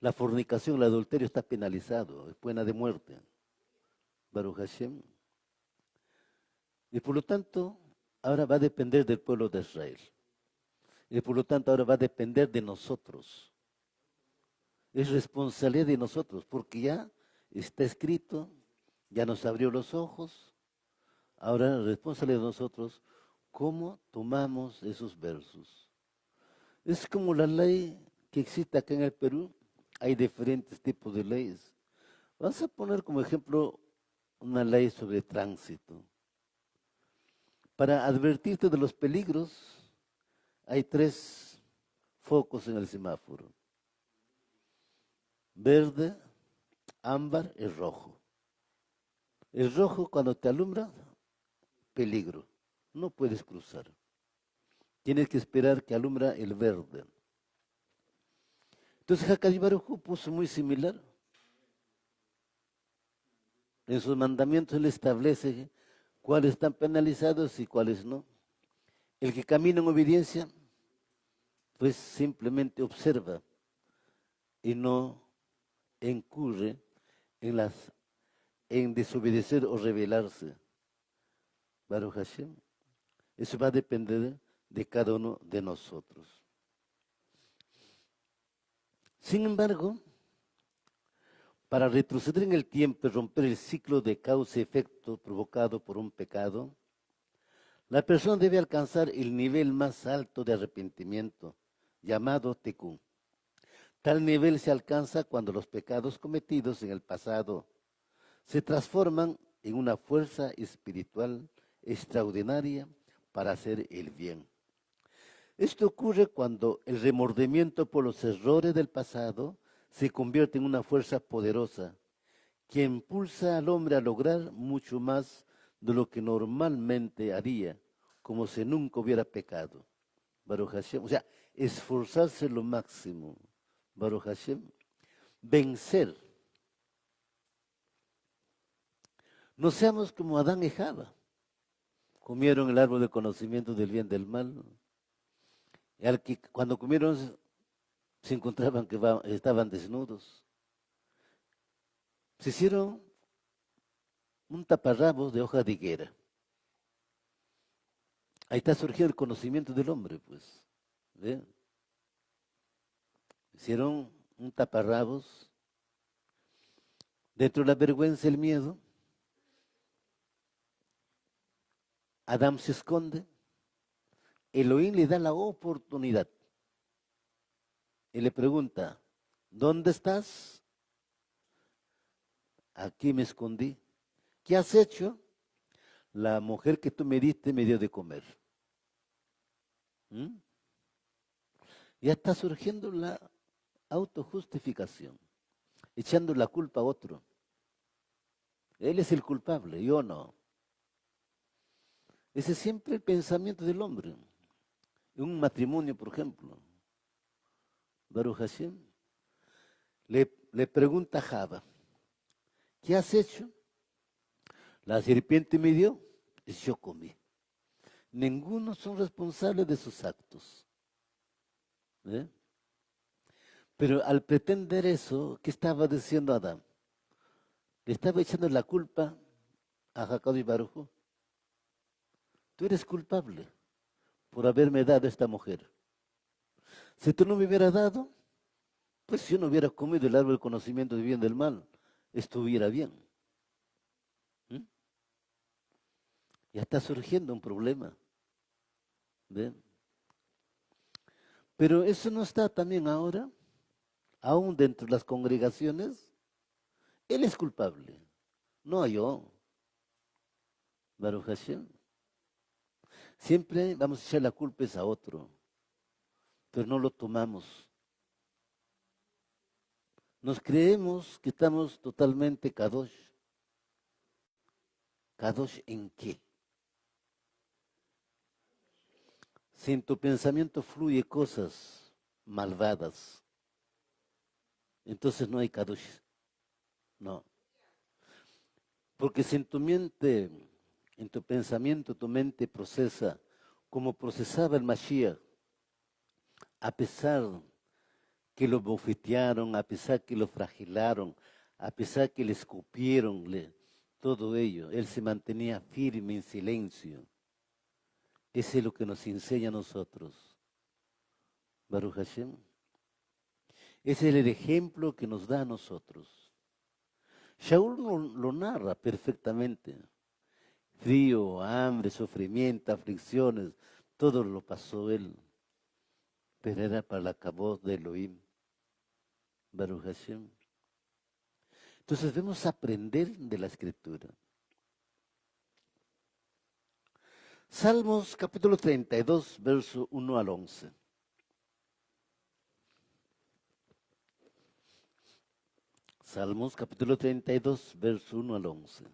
La fornicación, el adulterio está penalizado, es pena de muerte. Baruch Hashem. Y por lo tanto, ahora va a depender del pueblo de Israel. Y por lo tanto, ahora va a depender de nosotros. Es responsabilidad de nosotros, porque ya está escrito, ya nos abrió los ojos. Ahora es responsabilidad de nosotros cómo tomamos esos versos. Es como la ley que existe acá en el Perú. Hay diferentes tipos de leyes. Vamos a poner como ejemplo una ley sobre tránsito. Para advertirte de los peligros, hay 3 focos en el semáforo. Verde, ámbar y rojo. El rojo cuando te alumbra, peligro. No puedes cruzar. Tienes que esperar que alumbra el verde. Entonces Hakadosh Baruj Hu puso muy similar. En sus mandamientos él establece cuáles están penalizados y cuáles no. El que camina en obediencia, pues simplemente observa y no incurre en desobedecer o rebelarse. Baruch Hashem. Eso va a depender de cada uno de nosotros. Sin embargo, para retroceder en el tiempo y romper el ciclo de causa y efecto provocado por un pecado, la persona debe alcanzar el nivel más alto de arrepentimiento, llamado Tekún. Tal nivel se alcanza cuando los pecados cometidos en el pasado se transforman en una fuerza espiritual extraordinaria para hacer el bien. Esto ocurre cuando el remordimiento por los errores del pasado se convierte en una fuerza poderosa que impulsa al hombre a lograr mucho más de lo que normalmente haría, como si nunca hubiera pecado. Baruch Hashem, o sea, esforzarse lo máximo. Baruch Hashem, vencer. No seamos como Adán y Java. Comieron el árbol del conocimiento del bien y del mal. Y cuando comieron se encontraban que estaban desnudos. Se hicieron un taparrabos de hoja de higuera. Ahí está surgiendo el conocimiento del hombre, pues. ¿Ve? Hicieron un taparrabos. Dentro de la vergüenza y el miedo, Adán se esconde. Elohim le da la oportunidad. Y le pregunta, ¿dónde estás? Aquí me escondí. ¿Qué has hecho? La mujer que tú me diste me dio de comer. ¿Mm? Ya está surgiendo la autojustificación, echando la culpa a otro. Él es el culpable, yo no. Ese es siempre el pensamiento del hombre. En un matrimonio, por ejemplo, Baruch Hashem le pregunta a Java, ¿qué has hecho? La serpiente me dio, y yo comí. Ninguno son responsables de sus actos. ¿Eh? Pero al pretender eso, ¿qué estaba diciendo Adán? Le estaba echando la culpa a Jacob y Baruj. Tú eres culpable por haberme dado esta mujer. Si tú no me hubieras dado, pues si yo no hubiera comido el árbol del conocimiento del bien y del mal, estuviera bien. ¿Mm? Ya está surgiendo un problema. ¿Ven? Pero eso no está también ahora, aún dentro de las congregaciones. Él es culpable, no yo. Baruch Hashem. Siempre vamos a echar la culpa a otro, pero no lo tomamos. Nos creemos que estamos totalmente kadosh. ¿Kadosh en qué? Si en tu pensamiento fluye cosas malvadas, entonces no hay kadosh. No. Porque si en tu mente, en tu pensamiento, tu mente procesa como procesaba el Mashiach, a pesar que lo bofetearon, a pesar que lo fragilaron, a pesar que le escupieron, todo ello, él se mantenía firme en silencio. Ese es lo que nos enseña a nosotros. Baruch Hashem. Ese es el ejemplo que nos da a nosotros. Shaul lo narra perfectamente. Frío, hambre, sufrimiento, aflicciones, todo lo pasó él. Pero era para la voz de Elohim. Baruch Hashem. Entonces debemos aprender de la Escritura. Salmos capítulo 32, verso 1 al 11. Salmos capítulo 32, verso 1 al 11.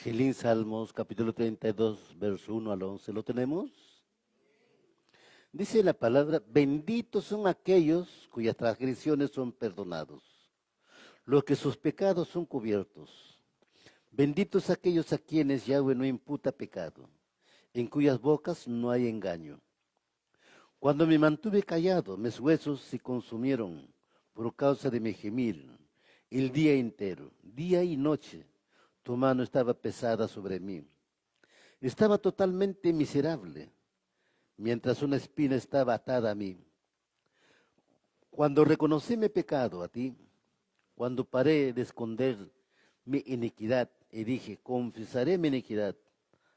Gelín Salmos, capítulo 32, verso 1 al 11. ¿Lo tenemos? Dice la palabra, benditos son aquellos cuyas transgresiones son perdonados, los que sus pecados son cubiertos. Benditos aquellos a quienes Yahweh no imputa pecado, en cuyas bocas no hay engaño. Cuando me mantuve callado, mis huesos se consumieron por causa de mi gemir el día entero, día y noche. Tu mano estaba pesada sobre mí. Estaba totalmente miserable, mientras una espina estaba atada a mí. Cuando reconocí mi pecado a ti, cuando paré de esconder mi iniquidad y dije, confesaré mi iniquidad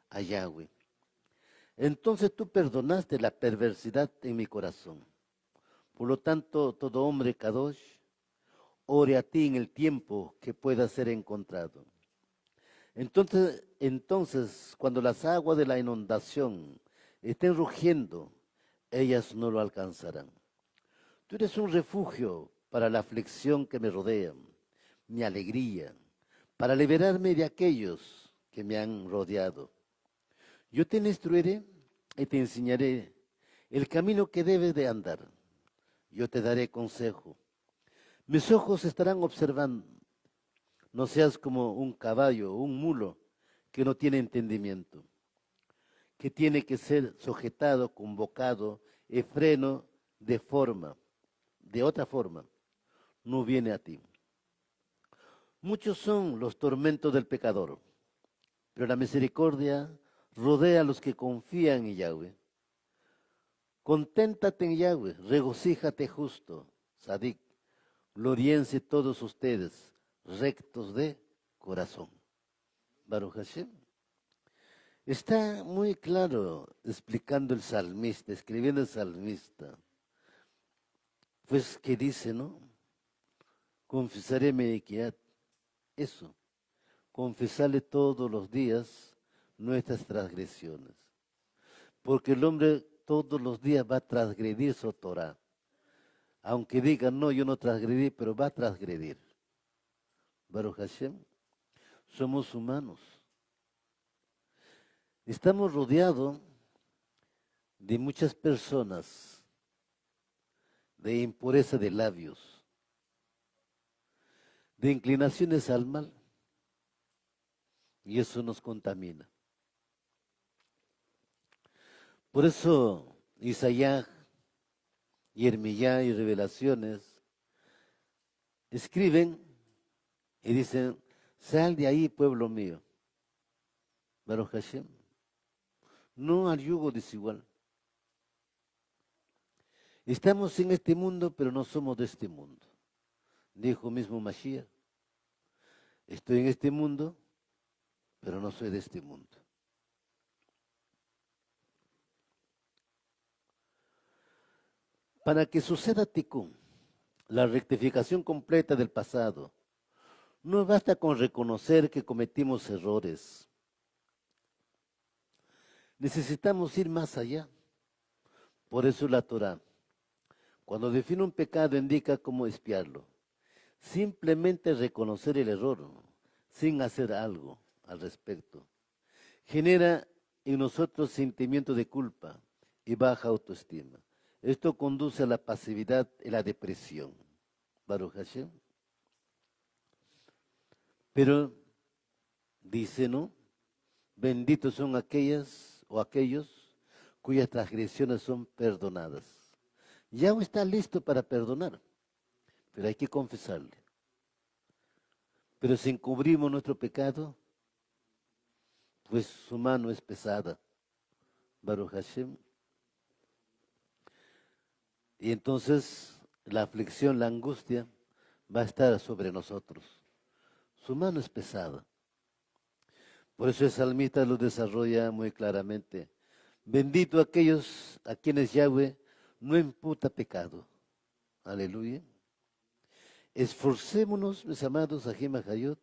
a Yahweh. Entonces tú perdonaste la perversidad en mi corazón. Por lo tanto, todo hombre Kadosh, ore a ti en el tiempo que pueda ser encontrado. Entonces, cuando las aguas de la inundación estén rugiendo, ellas no lo alcanzarán. Tú eres un refugio para la aflicción que me rodea, mi alegría, para liberarme de aquellos que me han rodeado. Yo te instruiré y te enseñaré el camino que debes de andar. Yo te daré consejo. Mis ojos estarán observando. No seas como un caballo o un mulo que no tiene entendimiento, que tiene que ser sujetado, convocado y freno de otra forma, no viene a ti. Muchos son los tormentos del pecador, pero la misericordia rodea a los que confían en Yahweh. Conténtate en Yahweh, regocíjate justo, Sadik, gloriense todos ustedes, rectos de corazón. Baruch Hashem. Está muy claro explicando el salmista, escribiendo el salmista. Pues que dice, ¿no? Confesaré mi iniquidad. Eso, confesarle todos los días nuestras transgresiones. Porque el hombre todos los días va a transgredir su Torah. Aunque diga, no, yo no transgredí, pero va a transgredir. Baruch Hashem, somos humanos. Estamos rodeados de muchas personas de impureza de labios, de inclinaciones al mal, y eso nos contamina. Por eso Isaías, Jeremías y Revelaciones escriben y dicen, sal de ahí, pueblo mío, Baruch Hashem, no al yugo desigual. Estamos en este mundo, pero no somos de este mundo. Dijo mismo Mashiach, estoy en este mundo, pero no soy de este mundo. Para que suceda Tikkun, la rectificación completa del pasado, no basta con reconocer que cometimos errores. Necesitamos ir más allá. Por eso la Torah, cuando define un pecado, indica cómo expiarlo. Simplemente reconocer el error, sin hacer algo al respecto, genera en nosotros sentimiento de culpa y baja autoestima. Esto conduce a la pasividad y la depresión. Baruch Hashem. Pero dice, ¿no? Benditos son aquellas o aquellos cuyas transgresiones son perdonadas. Yahweh está listo para perdonar, pero hay que confesarle. Pero si encubrimos nuestro pecado, pues su mano es pesada. Baruch Hashem. Y entonces la aflicción, la angustia va a estar sobre nosotros. Su mano es pesada. Por eso el salmista lo desarrolla muy claramente. Bendito aquellos a quienes Yahweh no imputa pecado. Aleluya. Esforcémonos, mis amados Ajim Hayot,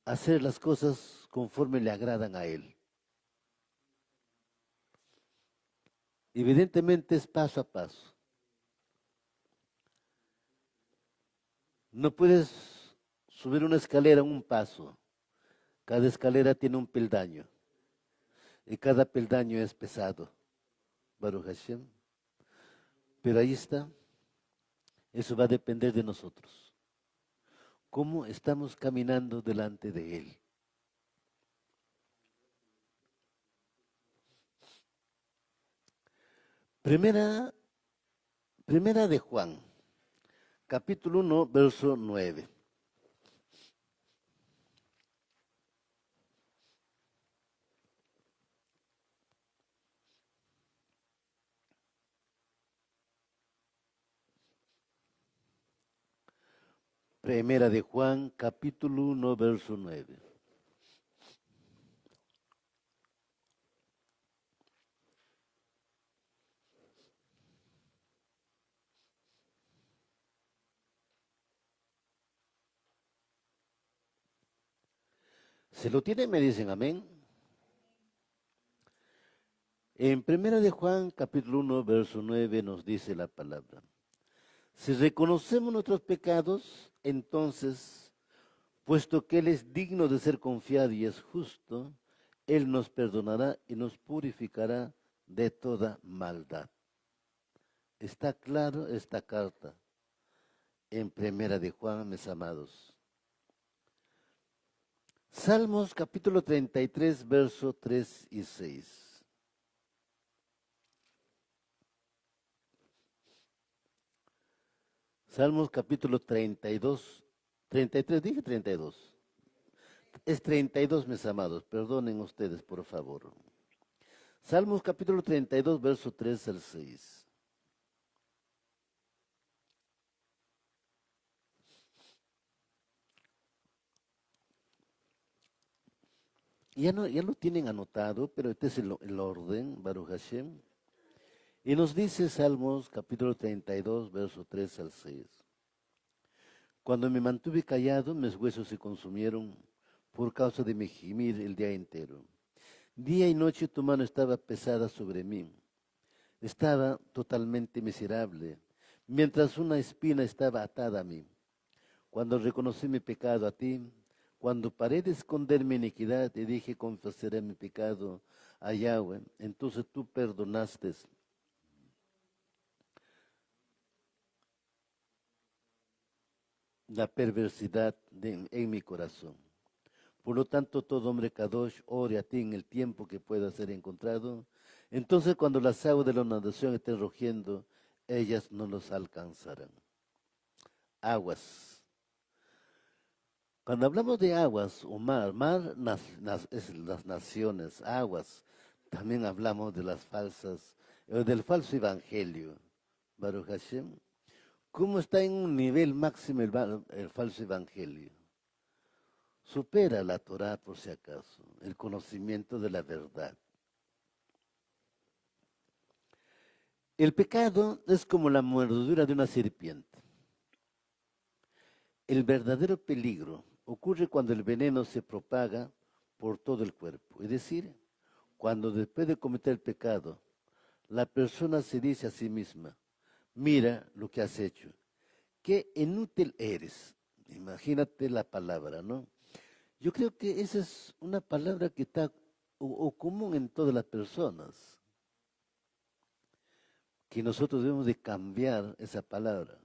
a hacer las cosas conforme le agradan a Él. Evidentemente es paso a paso. No puedes Subir una escalera, un paso. Cada escalera tiene un peldaño. Y cada peldaño es pesado. Baruch Hashem. Pero ahí está. Eso va a depender de nosotros. ¿Cómo estamos caminando delante de Él? Primera de Juan, capítulo 1, verso 9. Primera de Juan, capítulo 1, verso 9. ¿Se lo tienen? Me dicen amén. En Primera de Juan, capítulo 1, verso 9 nos dice la palabra. Si reconocemos nuestros pecados, entonces, puesto que Él es digno de ser confiado y es justo, Él nos perdonará y nos purificará de toda maldad. Está claro esta carta en Primera de Juan, mis amados. Salmos capítulo 33, verso 3 y 6. Salmos capítulo 32, 33, dije 32. Es 32, mis amados, perdonen ustedes, por favor. Salmos capítulo 32, verso 3 al 6. Ya lo tienen anotado, pero este es el orden, Baruch Hashem. Y nos dice Salmos capítulo 32, verso 3 al 6. Cuando me mantuve callado, mis huesos se consumieron por causa de mi gemir el día entero. Día y noche tu mano estaba pesada sobre mí. Estaba totalmente miserable, mientras una espina estaba atada a mí. Cuando reconocí mi pecado a ti, cuando paré de esconder mi iniquidad y dije confesaré mi pecado a Yahweh, entonces tú perdonaste la perversidad en mi corazón. Por lo tanto, todo hombre Kadosh ore a ti en el tiempo que pueda ser encontrado. Entonces, cuando las aguas de la inundación estén rugiendo, ellas no los alcanzarán. Aguas. Cuando hablamos de aguas o mar es las naciones, aguas. También hablamos de las falsas, del falso evangelio. Baruch Hashem. ¿Cómo está en un nivel máximo el falso evangelio? Supera la Torah, por si acaso, el conocimiento de la verdad. El pecado es como la mordedura de una serpiente. El verdadero peligro ocurre cuando el veneno se propaga por todo el cuerpo. Es decir, cuando después de cometer el pecado, la persona se dice a sí misma, mira lo que has hecho, qué inútil eres. Imagínate la palabra, ¿no? Yo creo que esa es una palabra que está o común en todas las personas, que nosotros debemos de cambiar esa palabra.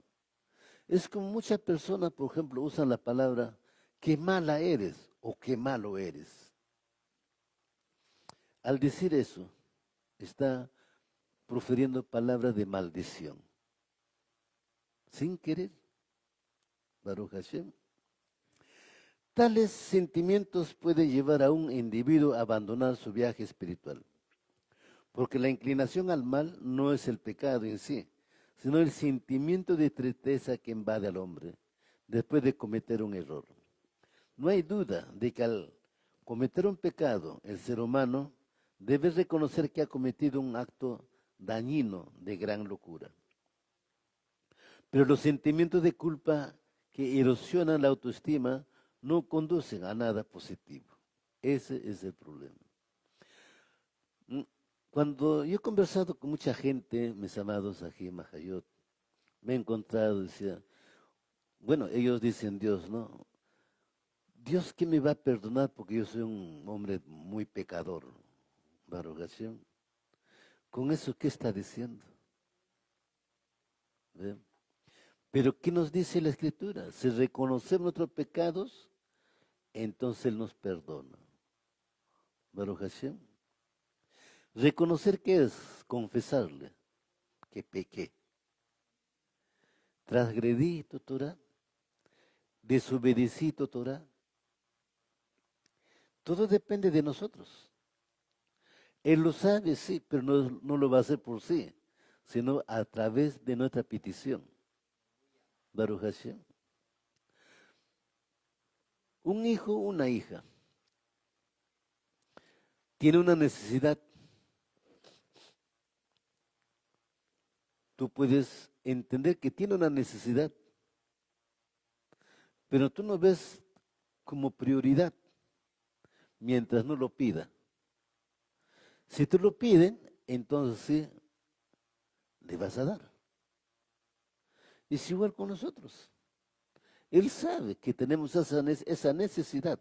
Es como muchas personas, por ejemplo, usan la palabra qué mala eres o qué malo eres. Al decir eso, está profiriendo palabras de maldición. Sin querer, Baruch Hashem. Tales sentimientos pueden llevar a un individuo a abandonar su viaje espiritual. Porque la inclinación al mal no es el pecado en sí, sino el sentimiento de tristeza que invade al hombre después de cometer un error. No hay duda de que al cometer un pecado, el ser humano debe reconocer que ha cometido un acto dañino de gran locura. Pero los sentimientos de culpa que erosionan la autoestima no conducen a nada positivo. Ese es el problema. Cuando yo he conversado con mucha gente, mis amados aquí en Mahayot, me he encontrado, decía, bueno, ellos dicen Dios, ¿no? Dios que me va a perdonar porque yo soy un hombre muy pecador. Baruch Hashem. Con eso, ¿qué está diciendo? ¿Ve? Pero ¿qué nos dice la Escritura? Si reconocemos nuestros pecados, entonces Él nos perdona. Baruch Hashem. ¿Reconocer qué es? Confesarle que pequé. Transgredí tu Torah, desobedecí tu Torah. Todo depende de nosotros. Él lo sabe, sí, pero no lo va a hacer por sí, sino a través de nuestra petición. Baruch Hashem. Un hijo, una hija, tiene una necesidad. Tú puedes entender que tiene una necesidad, pero tú no ves como prioridad mientras no lo pida. Si tú lo piden, entonces sí, le vas a dar. Es igual con nosotros. Él sabe que tenemos esa necesidad,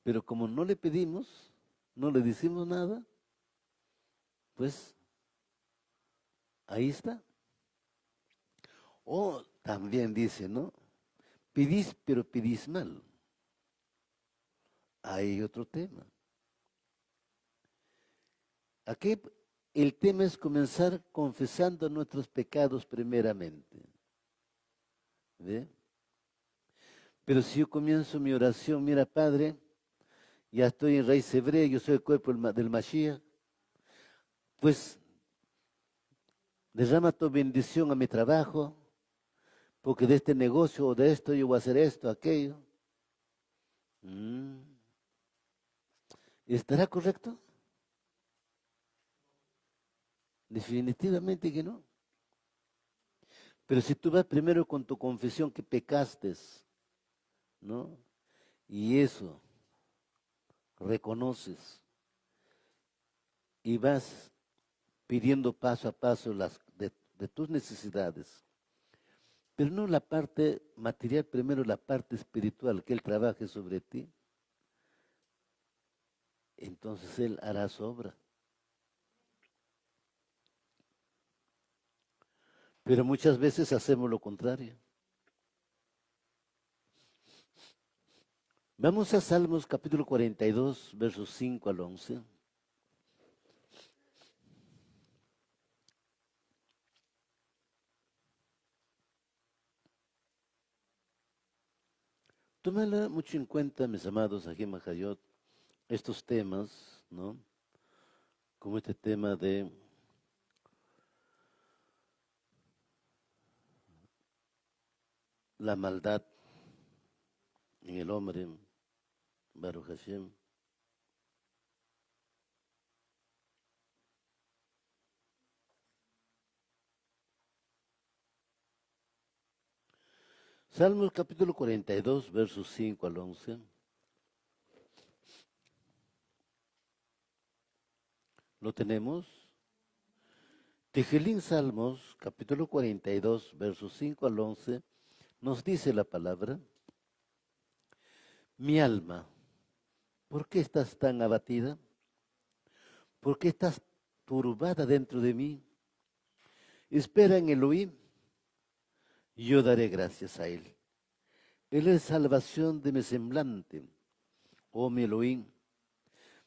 pero como no le pedimos, no le decimos nada, pues ahí está. O también dice, ¿no? Pedís, pero pedís mal. Hay otro tema. Aquí el tema es comenzar confesando nuestros pecados primeramente. ¿Ve? Pero si yo comienzo mi oración, mira Padre, ya estoy en raíz hebrea, yo soy el cuerpo del Mashiach, pues derrama tu bendición a mi trabajo, porque de este negocio o de esto yo voy a hacer esto, aquello. ¿Estará correcto? Definitivamente que no. Pero si tú vas primero con tu confesión que pecaste, ¿no? Y eso reconoces y vas pidiendo paso a paso de tus necesidades, pero no la parte material, primero la parte espiritual, que Él trabaje sobre ti, entonces Él hará su obra. Pero muchas veces hacemos lo contrario. Vamos a Salmos capítulo 42, versos 5 al 11. Tómala mucho en cuenta, mis amados, aquí en Majayot, estos temas, ¿no? Como este tema de la maldad en el hombre, Baruch Hashem. Salmos capítulo 42, versos 5 al 11. ¿Lo tenemos? Tejelín Salmos, capítulo 42, versos 5 al 11, nos dice la palabra: mi alma, ¿por qué estás tan abatida? ¿Por qué estás turbada dentro de mí? Espera en Elohim, y yo daré gracias a Él. Él es salvación de mi semblante. Oh mi Elohim,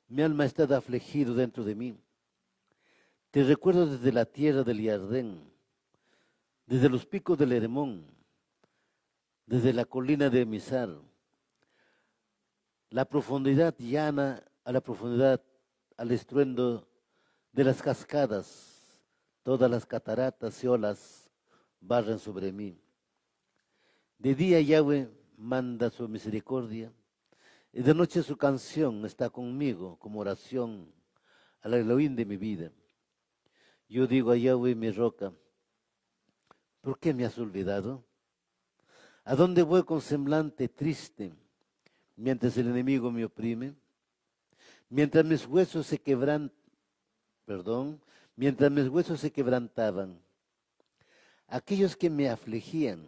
mi alma está afligido dentro de mí. Te recuerdo desde la tierra del Yardén, desde los picos del Hermón, desde la colina de Misar, la profundidad llana a la profundidad, al estruendo de las cascadas, todas las cataratas y olas barren sobre mí. De día Yahweh manda su misericordia, y de noche su canción está conmigo como oración al Elohim de mi vida. Yo digo a Yahweh mi roca, ¿por qué me has olvidado? ¿A dónde voy con semblante triste mientras el enemigo me oprime? Mientras mis huesos se mientras mis huesos se quebrantaban, aquellos que me afligían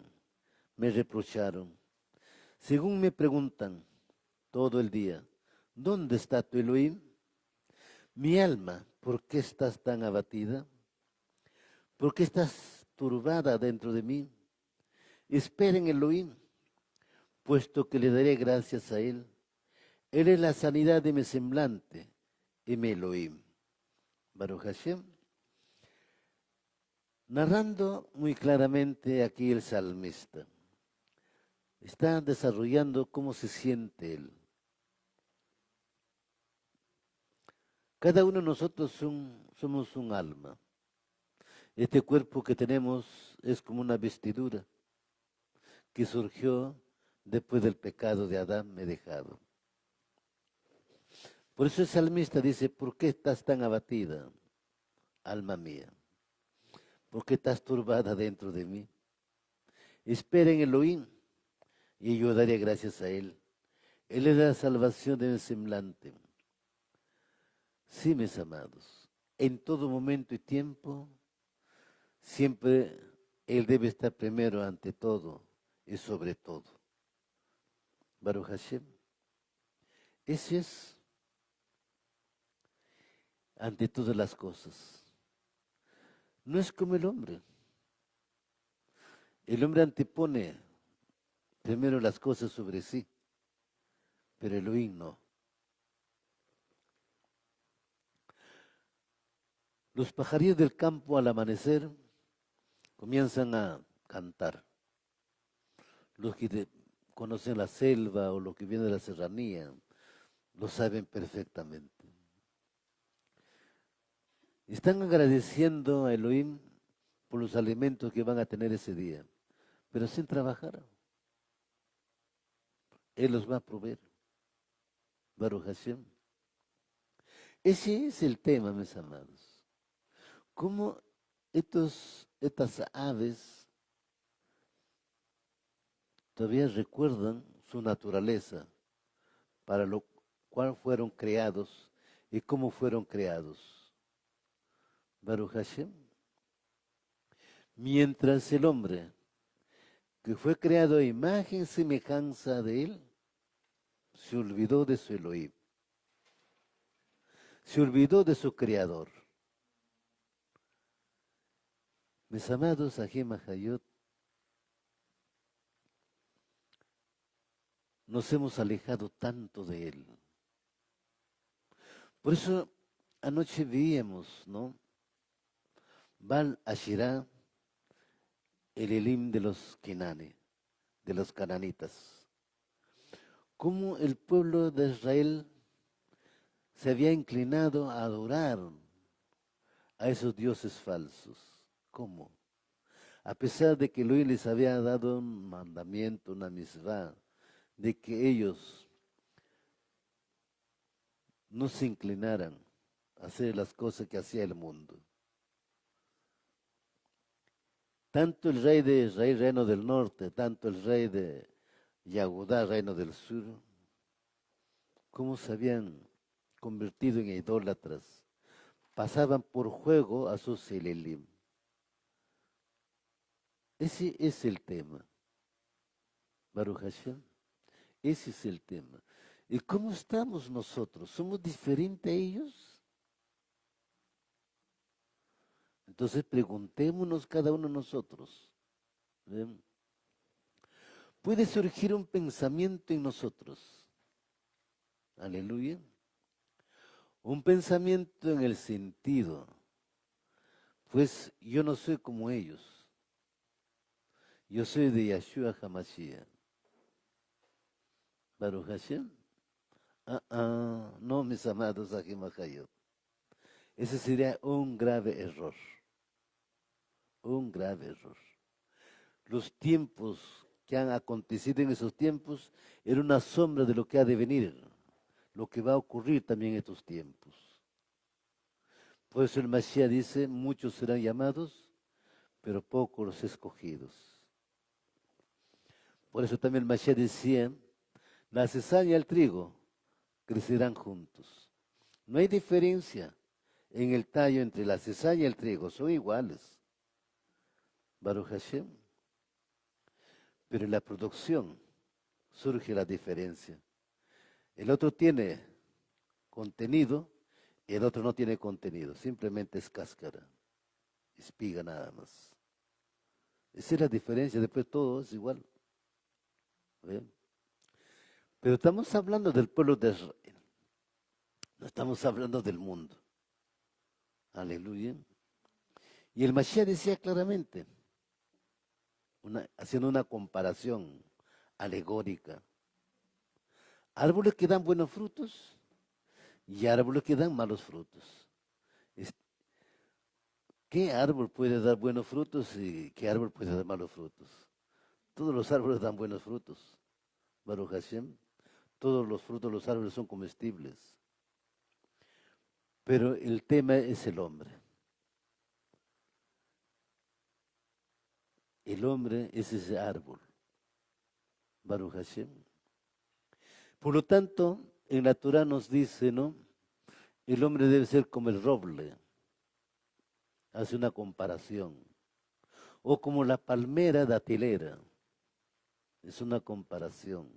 me reprocharon. Según me preguntan todo el día, ¿dónde está tu Elohim? Mi alma, ¿por qué estás tan abatida? ¿Por qué estás turbada dentro de mí? Espera en Elohim, puesto que le daré gracias a Él. Él es la sanidad de mi semblante y mi Elohim. Baruch Hashem. Narrando muy claramente aquí el salmista, está desarrollando cómo se siente él. Cada uno de nosotros somos un alma. Este cuerpo que tenemos es como una vestidura que surgió después del pecado de Adán me dejado. Por eso el salmista dice, ¿por qué estás tan abatida, alma mía? ¿Por qué estás turbada dentro de mí? Espera en Elohim y yo daré gracias a Él. Él es la salvación de mi semblante. Sí, mis amados, en todo momento y tiempo, siempre Él debe estar primero ante todo y sobre todo. Baruch Hashem. Ese es ante todas las cosas. No es como el hombre. El hombre antepone primero las cosas sobre sí, pero Elohim no. Los pajarillos del campo al amanecer comienzan a cantar. Los que conocen la selva o los que vienen de la serranía lo saben perfectamente. Están agradeciendo a Elohim por los alimentos que van a tener ese día, pero sin trabajar. Él los va a proveer. Baruch Hashem. Ese es el tema, mis amados. Cómo estas aves todavía recuerdan su naturaleza, para lo cual fueron creados y cómo fueron creados. Baruch Hashem. Mientras el hombre, que fue creado a imagen y semejanza de él, se olvidó de su Elohim, se olvidó de su creador. Mis amados Ajem Hayot, nos hemos alejado tanto de él. Por eso anoche veíamos, ¿no? Bal Ashirá, el Elim de los Kenane, de los cananitas. Cómo el pueblo de Israel se había inclinado a adorar a esos dioses falsos. ¿Cómo? A pesar de que Elohim les había dado un mandamiento, una misvá, de que ellos no se inclinaran a hacer las cosas que hacía el mundo. Tanto el rey de Israel, reino del norte, tanto el rey de Yahudá, reino del sur, cómo se habían convertido en idólatras, pasaban por juego a sus Elelim. Ese es el tema. Baruch Hashem, ese es el tema. ¿Y cómo estamos nosotros? ¿Somos diferentes a ellos? Entonces preguntémonos cada uno de nosotros. ¿Ven? Puede surgir un pensamiento en nosotros. Aleluya. Un pensamiento en el sentido, pues yo no soy como ellos. Yo soy de Yahshua HaMashiach. Baruch Hashem. No, mis amados Ajimahayot. Ese sería un grave error. Un grave error. Los tiempos que han acontecido en esos tiempos eran una sombra de lo que ha de venir, lo que va a ocurrir también en estos tiempos. Por eso el Mashiach dice, muchos serán llamados, pero pocos los escogidos. Por eso también el Mashiach decía, la cizaña y el trigo crecerán juntos. No hay diferencia en el tallo entre la cizaña y el trigo, son iguales. Baruch Hashem. Pero la producción surge la diferencia. El otro tiene contenido y el otro no tiene contenido, simplemente es cáscara, espiga nada más. Esa es la diferencia, después todo es igual. ¿Ven? Pero estamos hablando del pueblo de Israel, no estamos hablando del mundo. Aleluya. Y el Mashiach decía claramente, haciendo una comparación alegórica, árboles que dan buenos frutos y árboles que dan malos frutos. ¿Qué árbol puede dar buenos frutos y qué árbol puede dar malos frutos? Todos los árboles dan buenos frutos. Baruch Hashem, todos los frutos de los árboles son comestibles. Pero el tema es el hombre. El hombre es ese árbol. Baruch Hashem. Por lo tanto, en la Torah nos dice, ¿no? El hombre debe ser como el roble. Hace una comparación. O como la palmera datilera. Es una comparación.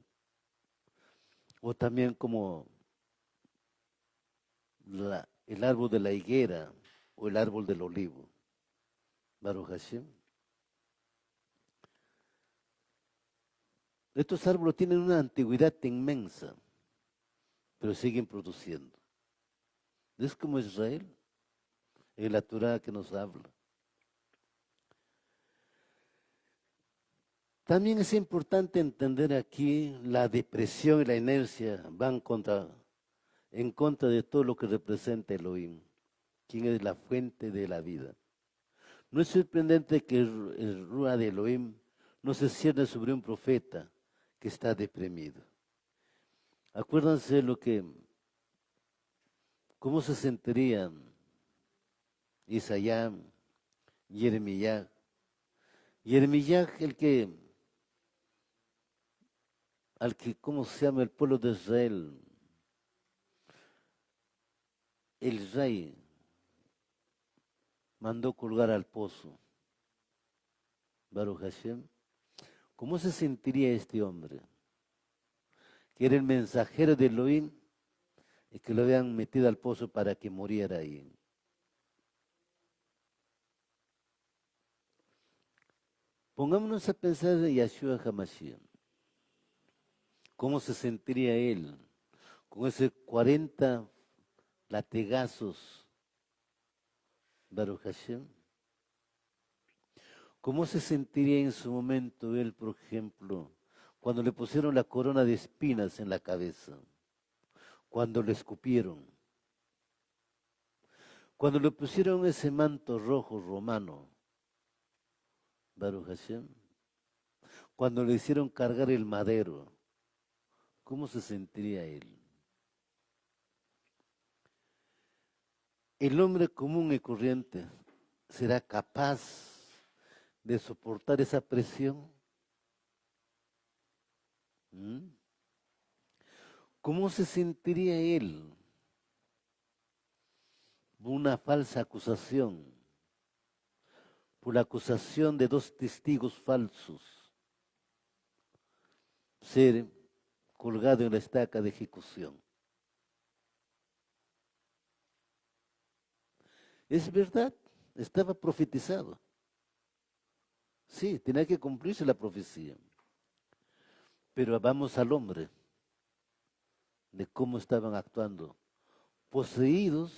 O también como el árbol de la higuera o el árbol del olivo. Baruch Hashem. Estos árboles tienen una antigüedad inmensa, pero siguen produciendo. Es como Israel, en la Torah que nos habla. También es importante entender aquí la depresión y la inercia van en contra de todo lo que representa Elohim, quien es la fuente de la vida. No es sorprendente que el Ruach de Elohim no se cierne sobre un profeta que está deprimido. Acuérdense cómo se sentirían Isaías, Jeremías. Jeremías, ¿cómo se llama? El pueblo de Israel, el rey mandó colgar al pozo. Baruch Hashem. ¿Cómo se sentiría este hombre? Que era el mensajero de Elohim y que lo habían metido al pozo para que muriera ahí. Pongámonos a pensar en Yahshua HaMashiach. ¿Cómo se sentiría él con esos 40 latigazos? Baruch Hashem. ¿Cómo se sentiría en su momento él, por ejemplo, cuando le pusieron la corona de espinas en la cabeza? Cuando le escupieron. Cuando le pusieron ese manto rojo romano. Baruch Hashem. Cuando le hicieron cargar el madero. ¿Cómo se sentiría él? El hombre común y corriente será capaz de soportar esa presión. ¿Cómo se sentiría él? Una falsa acusación, por la acusación de 2 testigos falsos, ser colgado en la estaca de ejecución. Es verdad, estaba profetizado. Sí, tenía que cumplirse la profecía. Pero vamos al hombre, de cómo estaban actuando, poseídos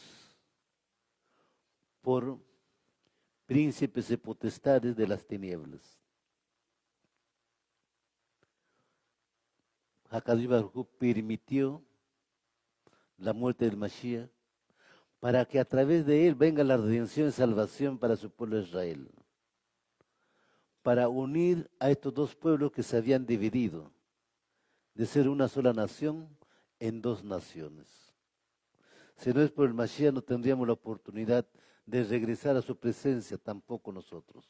por príncipes y potestades de las tinieblas. HaKadosh Baruj Hu permitió la muerte del Mashiach para que a través de él venga la redención y salvación para su pueblo Israel, para unir a estos 2 pueblos que se habían dividido, de ser una sola nación en 2 naciones. Si no es por el Mashiach no tendríamos la oportunidad de regresar a su presencia, tampoco nosotros.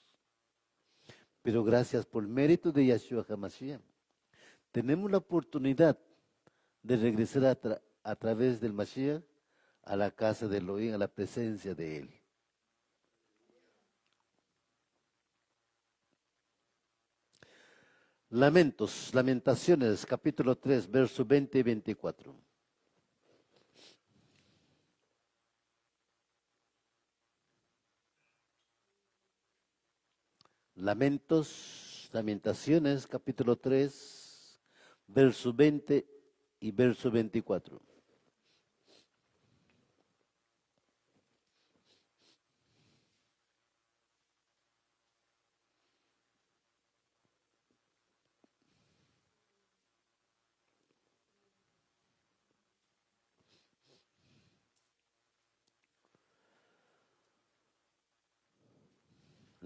Pero gracias por el mérito de Yahshua HaMashiach, tenemos la oportunidad de regresar a través del Mashiach a la casa de Elohim, a la presencia de él. Lamentaciones, capítulo 3, versos 20 y 24. Lamentaciones, capítulo 3, verso 20 y verso 24.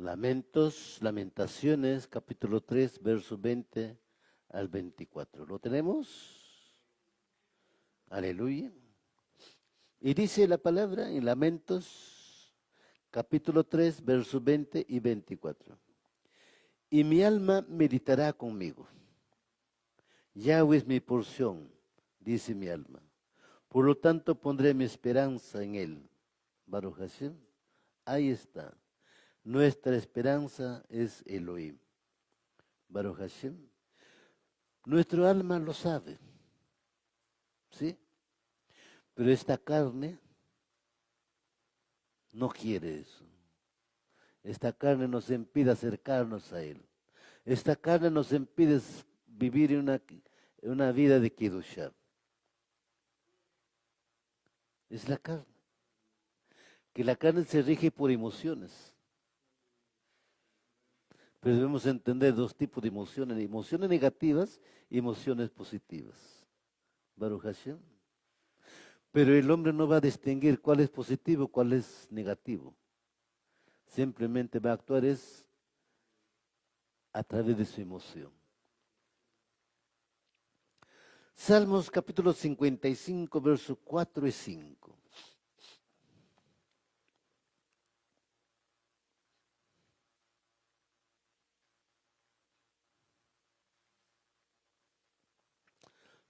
Lamentaciones, capítulo 3, verso 20 al 24. ¿Lo tenemos? Aleluya. Y dice la palabra en Lamentos, capítulo 3, versos 20 y 24. Y mi alma meditará conmigo. Yahweh es mi porción, dice mi alma. Por lo tanto pondré mi esperanza en él. Baruch Hashem. Ahí está. Nuestra esperanza es Elohim. Baruch Hashem. Nuestro alma lo sabe. ¿Sí? Pero esta carne no quiere eso. Esta carne nos impide acercarnos a Él. Esta carne nos impide vivir una vida de Kiddushá. Es la carne. Que la carne se rige por emociones. Pero debemos entender dos tipos de emociones. Emociones negativas y emociones positivas. Baruch Hashem. Pero el hombre no va a distinguir cuál es positivo, cuál es negativo. Simplemente va a actuar a través de su emoción. Salmos capítulo 55, versos 4 y 5.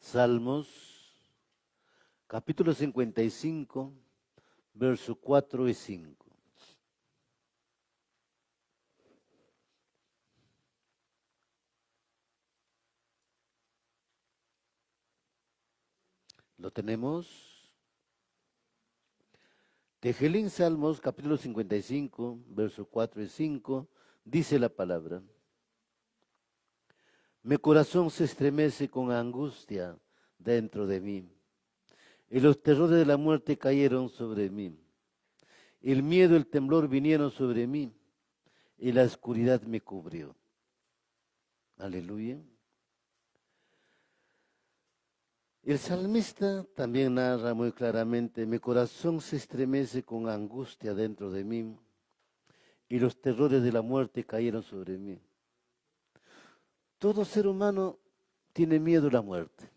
Salmos capítulo 55, versos 4 y 5. ¿Lo tenemos? Tejelín Salmos, capítulo 55, versos 4 y 5, dice la palabra. Mi corazón se estremece con angustia dentro de mí, y los terrores de la muerte cayeron sobre mí. El miedo y el temblor vinieron sobre mí, y la oscuridad me cubrió. Aleluya. El salmista también narra muy claramente, mi corazón se estremece con angustia dentro de mí y los terrores de la muerte cayeron sobre mí. Todo ser humano tiene miedo a la muerte.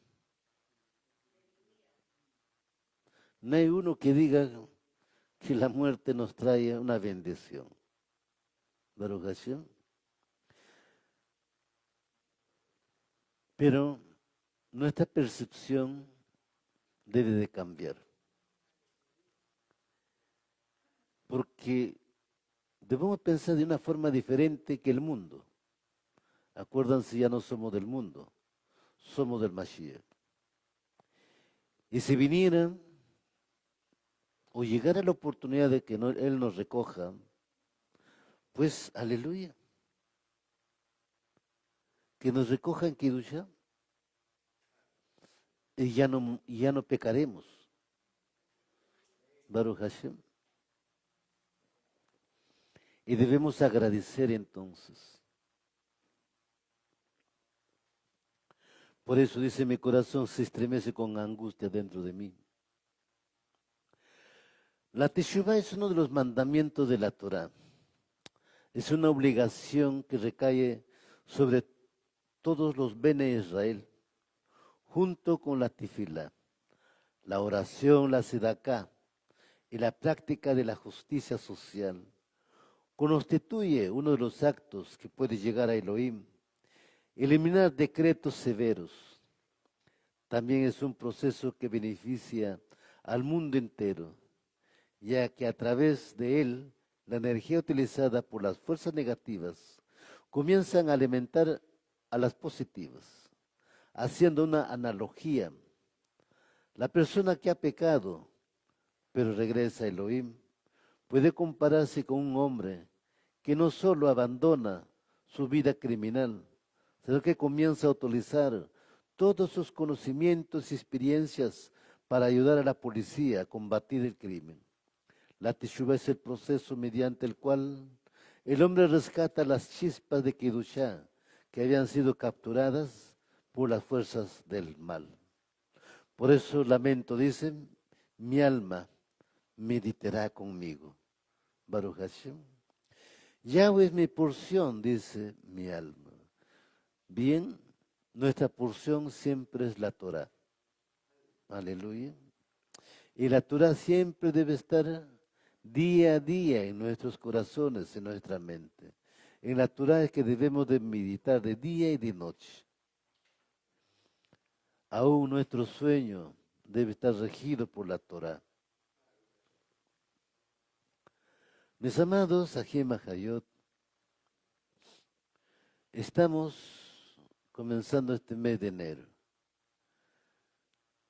No hay uno que diga que la muerte nos trae una bendición. Baruch Hashem. Pero nuestra percepción debe de cambiar. Porque debemos pensar de una forma diferente que el mundo. Acuérdense, ya no somos del mundo, somos del Mashiach. Y si vinieran o llegara la oportunidad de que Él nos recoja, pues aleluya. Que nos recoja en Kiddushá y ya no pecaremos. Baruch Hashem. Y debemos agradecer entonces. Por eso dice, mi corazón se estremece con angustia dentro de mí. La Teshuvá es uno de los mandamientos de la Torá. Es una obligación que recae sobre todos los Bene Israel, junto con la Tefilá, la oración, la Sedaká y la práctica de la justicia social. Constituye uno de los actos que puede llegar a Elohim. Eliminar decretos severos también es un proceso que beneficia al mundo entero, ya que a través de él la energía utilizada por las fuerzas negativas comienzan a alimentar a las positivas, haciendo una analogía. La persona que ha pecado, pero regresa a Elohim, puede compararse con un hombre que no solo abandona su vida criminal, sino que comienza a utilizar todos sus conocimientos y experiencias para ayudar a la policía a combatir el crimen. La teshuva es el proceso mediante el cual el hombre rescata las chispas de Kedushá que habían sido capturadas por las fuerzas del mal. Por eso el lamento dice, mi alma meditará conmigo. Baruch Hashem. Yahweh es mi porción, dice mi alma. Bien, nuestra porción siempre es la Torah. Aleluya. Y la Torah siempre debe estar día a día en nuestros corazones, en nuestra mente. En la Torah es que debemos de meditar de día y de noche. Aún nuestro sueño debe estar regido por la Torah. Mis amados, Ajem Hayot, estamos comenzando este mes de enero.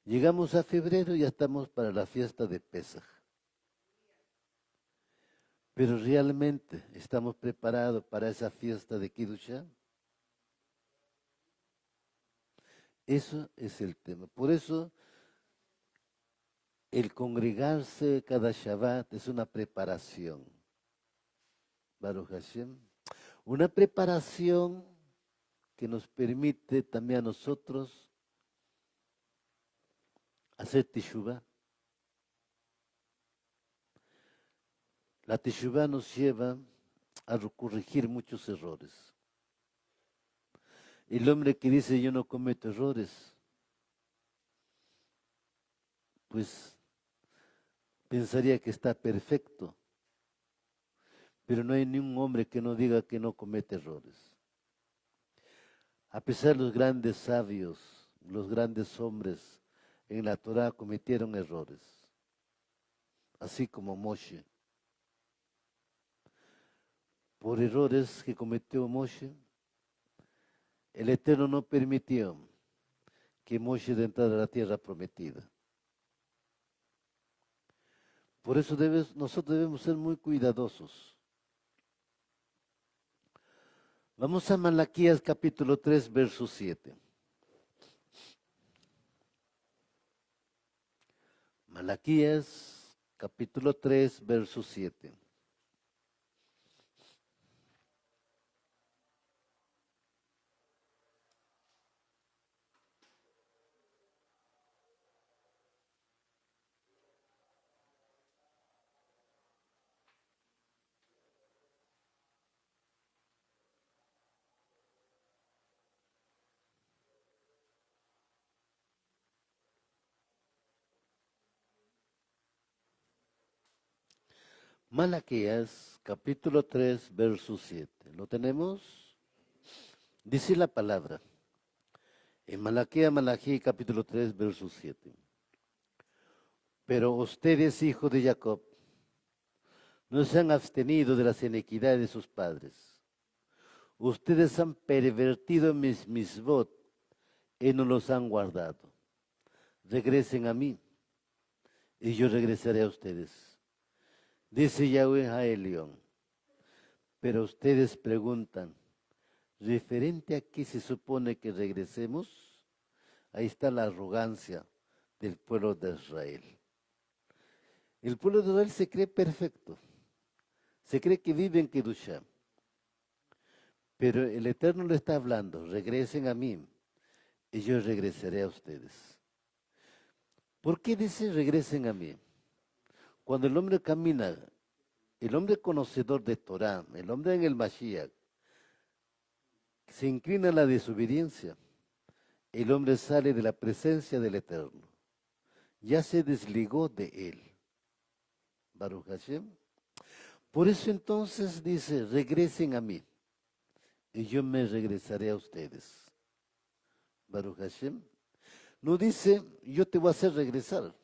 Llegamos a febrero y ya estamos para la fiesta de Pesaj. Pero realmente estamos preparados para esa fiesta de Kiddushá. Eso es el tema. Por eso el congregarse cada Shabbat es una preparación. Baruch Hashem. Una preparación que nos permite también a nosotros hacer teshuvah. La teshuvah nos lleva a corregir muchos errores. El hombre que dice yo no cometo errores, pues pensaría que está perfecto. Pero no hay ni un hombre que no diga que no comete errores. A pesar de los grandes sabios, los grandes hombres en la Torah cometieron errores, así como Moshe. Por errores que cometió Moshe, el Eterno no permitió que Moshe entrara a la tierra prometida. Por eso nosotros debemos ser muy cuidadosos. Vamos a Malaquías capítulo 3, verso 7. Malaquías capítulo 3, verso 7. Malaquías capítulo 3, verso 7. ¿Lo tenemos? Dice la palabra. En Malaquí capítulo 3, verso 7. Pero ustedes, hijos de Jacob, no se han abstenido de las iniquidades de sus padres. Ustedes han pervertido mis misbot y no los han guardado. Regresen a mí y yo regresaré a ustedes. Dice Yahweh a Elión. Pero ustedes preguntan, ¿referente a qué se supone que regresemos? Ahí está la arrogancia del pueblo de Israel. El pueblo de Israel se cree perfecto, se cree que vive en Kedushá. Pero el Eterno le está hablando, regresen a mí y yo regresaré a ustedes. ¿Por qué dice regresen a mí? Cuando el hombre camina, el hombre conocedor de Torah, el hombre en el Mashiach, se inclina a la desobediencia, el hombre sale de la presencia del Eterno. Ya se desligó de él. Baruch Hashem. Por eso entonces dice, regresen a mí y yo me regresaré a ustedes. Baruch Hashem. No dice, yo te voy a hacer regresar.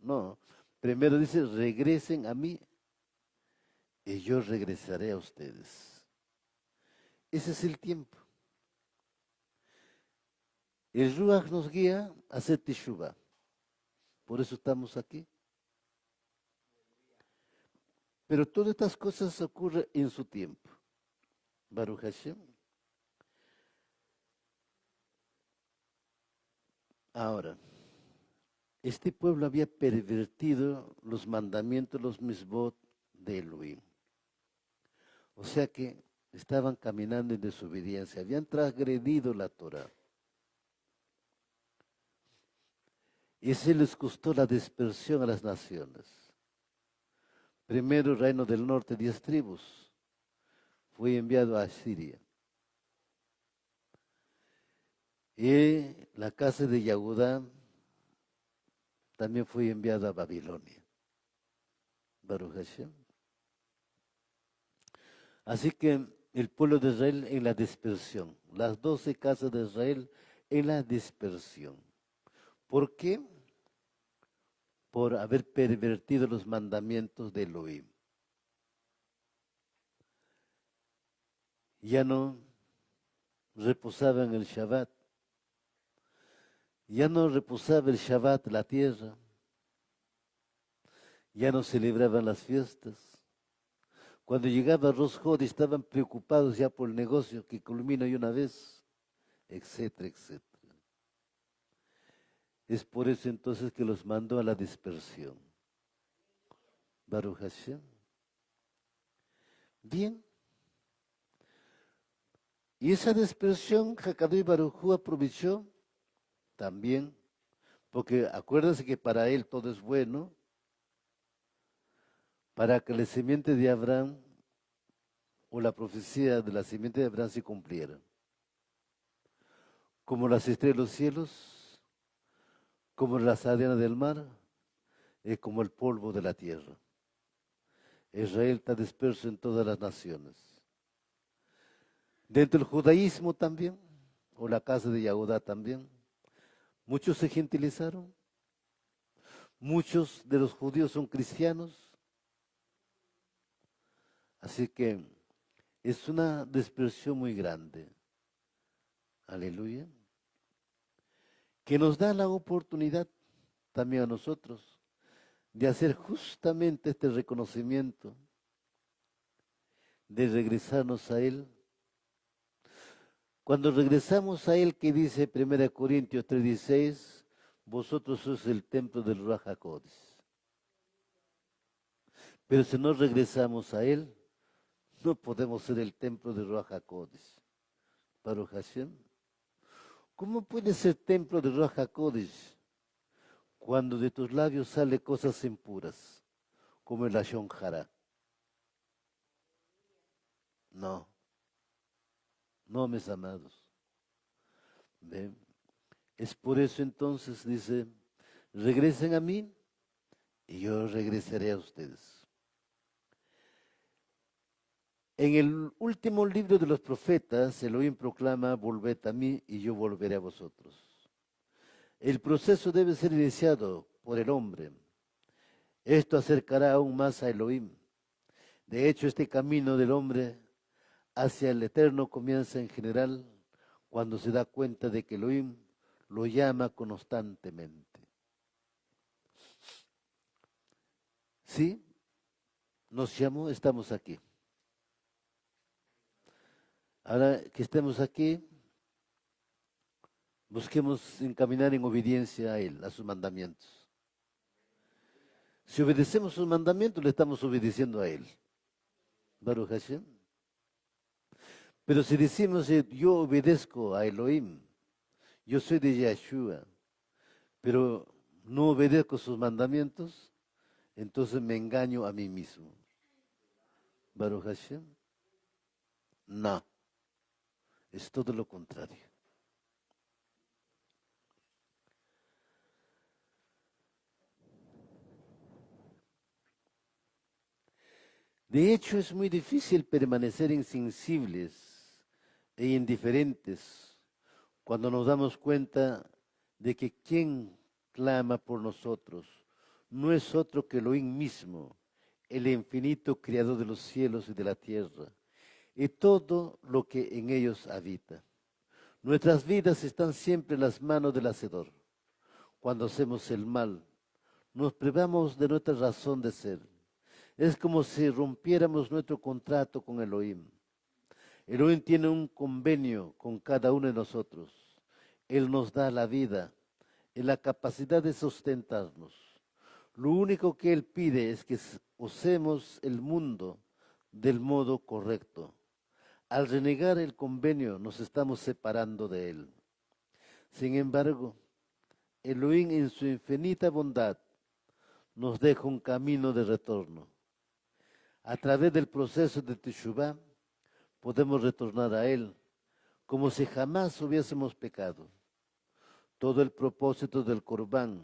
No, primero dice, regresen a mí y yo regresaré a ustedes. Ese es el tiempo. El Ruach nos guía a hacer Teshuvah. Por eso estamos aquí. Pero todas estas cosas ocurren en su tiempo. Baruch Hashem. Ahora, este pueblo había pervertido los mandamientos, los misbot de Elohim. O sea que estaban caminando en desobediencia, habían transgredido la Torah. Y eso les costó la dispersión a las naciones. Primero el reino del norte, 10 tribus, fue enviado a Asiria. Y la casa de Yahudá también fue enviada a Babilonia. Baruch Hashem. Así que el pueblo de Israel en la dispersión, las 12 casas de Israel en la dispersión. ¿Por qué? Por haber pervertido los mandamientos de Elohim. Ya no reposaban el Shabbat. Ya no reposaba el Shabbat la tierra. Ya no celebraban las fiestas. Cuando llegaba Rosh Hodeh estaban preocupados ya por el negocio que culmina de una vez, etcétera, etcétera. Es por eso entonces que los mandó a la dispersión. Baruch Hashem. Bien. Y esa dispersión, Hakadosh Baruj Hu aprovechó también, porque acuérdense que para él todo es bueno, para que la simiente de Abraham o la profecía de la simiente de Abraham se cumpliera. Como las estrellas de los cielos, como las arenas del mar, y como el polvo de la tierra. Israel está disperso en todas las naciones. Dentro del judaísmo también, o la casa de Yahudá también, muchos se gentilizaron. Muchos de los judíos son cristianos. Así que es una dispersión muy grande. Aleluya. Que nos da la oportunidad también a nosotros de hacer justamente este reconocimiento, de regresarnos a Él. Cuando regresamos a Él, que dice 1 Corintios 3:16, vosotros sois el templo del Ruach HaKodesh. Pero si no regresamos a Él, no podemos ser el templo del Ruach HaKodesh. Baruch Hashem. ¿Cómo puede ser templo del Ruach HaKodesh cuando de tus labios salen cosas impuras, como el Lashon Hara? No, no, mis amados. ¿Ven? Es por eso entonces dice, regresen a mí y yo regresaré a ustedes. En el último libro de los profetas, Elohim proclama, volved a mí y yo volveré a vosotros. El proceso debe ser iniciado por el hombre. Esto acercará aún más a Elohim. De hecho, este camino del hombre hacia el Eterno comienza en general cuando se da cuenta de que Elohim lo llama constantemente. ¿Sí? Nos llamó, estamos aquí. Ahora que estemos aquí, busquemos encaminar en obediencia a Él, a sus mandamientos. Si obedecemos sus mandamientos, le estamos obedeciendo a Él. Baruch Hashem. Pero si decimos, yo obedezco a Elohim, yo soy de Yeshua, pero no obedezco sus mandamientos, entonces me engaño a mí mismo. Baruch Hashem. No, es todo lo contrario. De hecho, es muy difícil permanecer insensibles e indiferentes cuando nos damos cuenta de que quien clama por nosotros no es otro que Elohim mismo, el infinito creador de los cielos y de la tierra, y todo lo que en ellos habita. Nuestras vidas están siempre en las manos del Hacedor. Cuando hacemos el mal, nos privamos de nuestra razón de ser. Es como si rompiéramos nuestro contrato con Elohim. Elohim tiene un convenio con cada uno de nosotros. Él nos da la vida y la capacidad de sustentarnos. Lo único que Él pide es que usemos el mundo del modo correcto. Al renegar el convenio nos estamos separando de Él. Sin embargo, Elohim en su infinita bondad nos deja un camino de retorno. A través del proceso de Teshuvah podemos retornar a Él como si jamás hubiésemos pecado. Todo el propósito del Corbán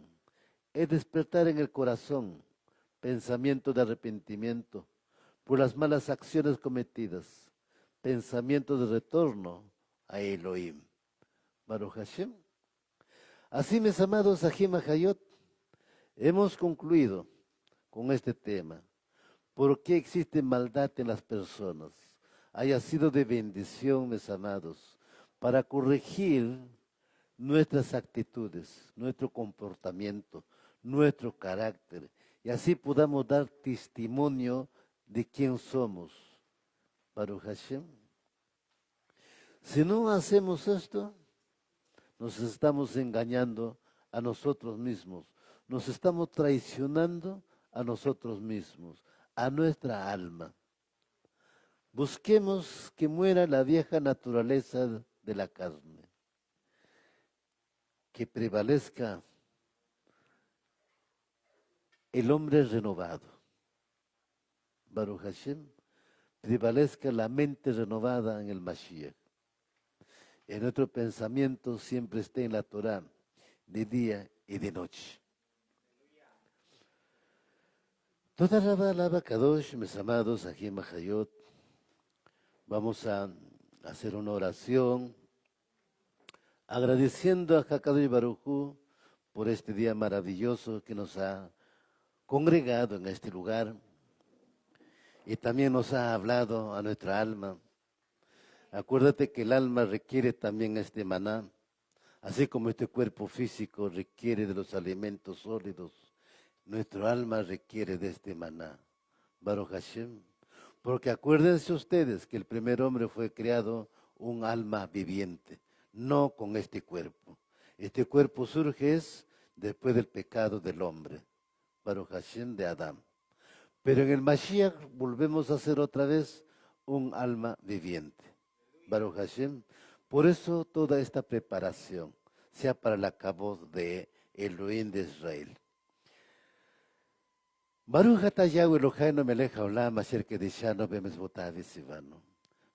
es despertar en el corazón pensamiento de arrepentimiento por las malas acciones cometidas, pensamiento de retorno a Elohim. Baruch Hashem. Así, mis amados Ajim Hayot, hemos concluido con este tema. ¿Por qué existe maldad en las personas? Haya sido de bendición, mis amados, para corregir nuestras actitudes, nuestro comportamiento, nuestro carácter, y así podamos dar testimonio de quién somos. Baruch Hashem. Si no hacemos esto, nos estamos engañando a nosotros mismos, nos estamos traicionando a nosotros mismos, a nuestra alma. Busquemos que muera la vieja naturaleza de la carne, que prevalezca el hombre renovado. Baruch Hashem, prevalezca la mente renovada en el Mashiach. En nuestro pensamiento siempre esté en la Torah, de día y de noche. Toda Rabba Kadosh, mis amados, Ajim Hayot, vamos a hacer una oración agradeciendo a Hakadosh Baruj Hu por este día maravilloso que nos ha congregado en este lugar y también nos ha hablado a nuestra alma. Acuérdate que el alma requiere también este maná, así como este cuerpo físico requiere de los alimentos sólidos, nuestro alma requiere de este maná. Baruch Hashem. Porque acuérdense ustedes que el primer hombre fue creado un alma viviente, no con este cuerpo. Este cuerpo surge después del pecado del hombre, Baruch Hashem de Adán. Pero en el Mashiach volvemos a ser otra vez un alma viviente, Baruch Hashem. Por eso toda esta preparación sea para la cabot de Elohim de Israel. Baruch atah Yahweh Eloheinu melech haolam asher kedishanu b'mitzvotav v'tzivanu.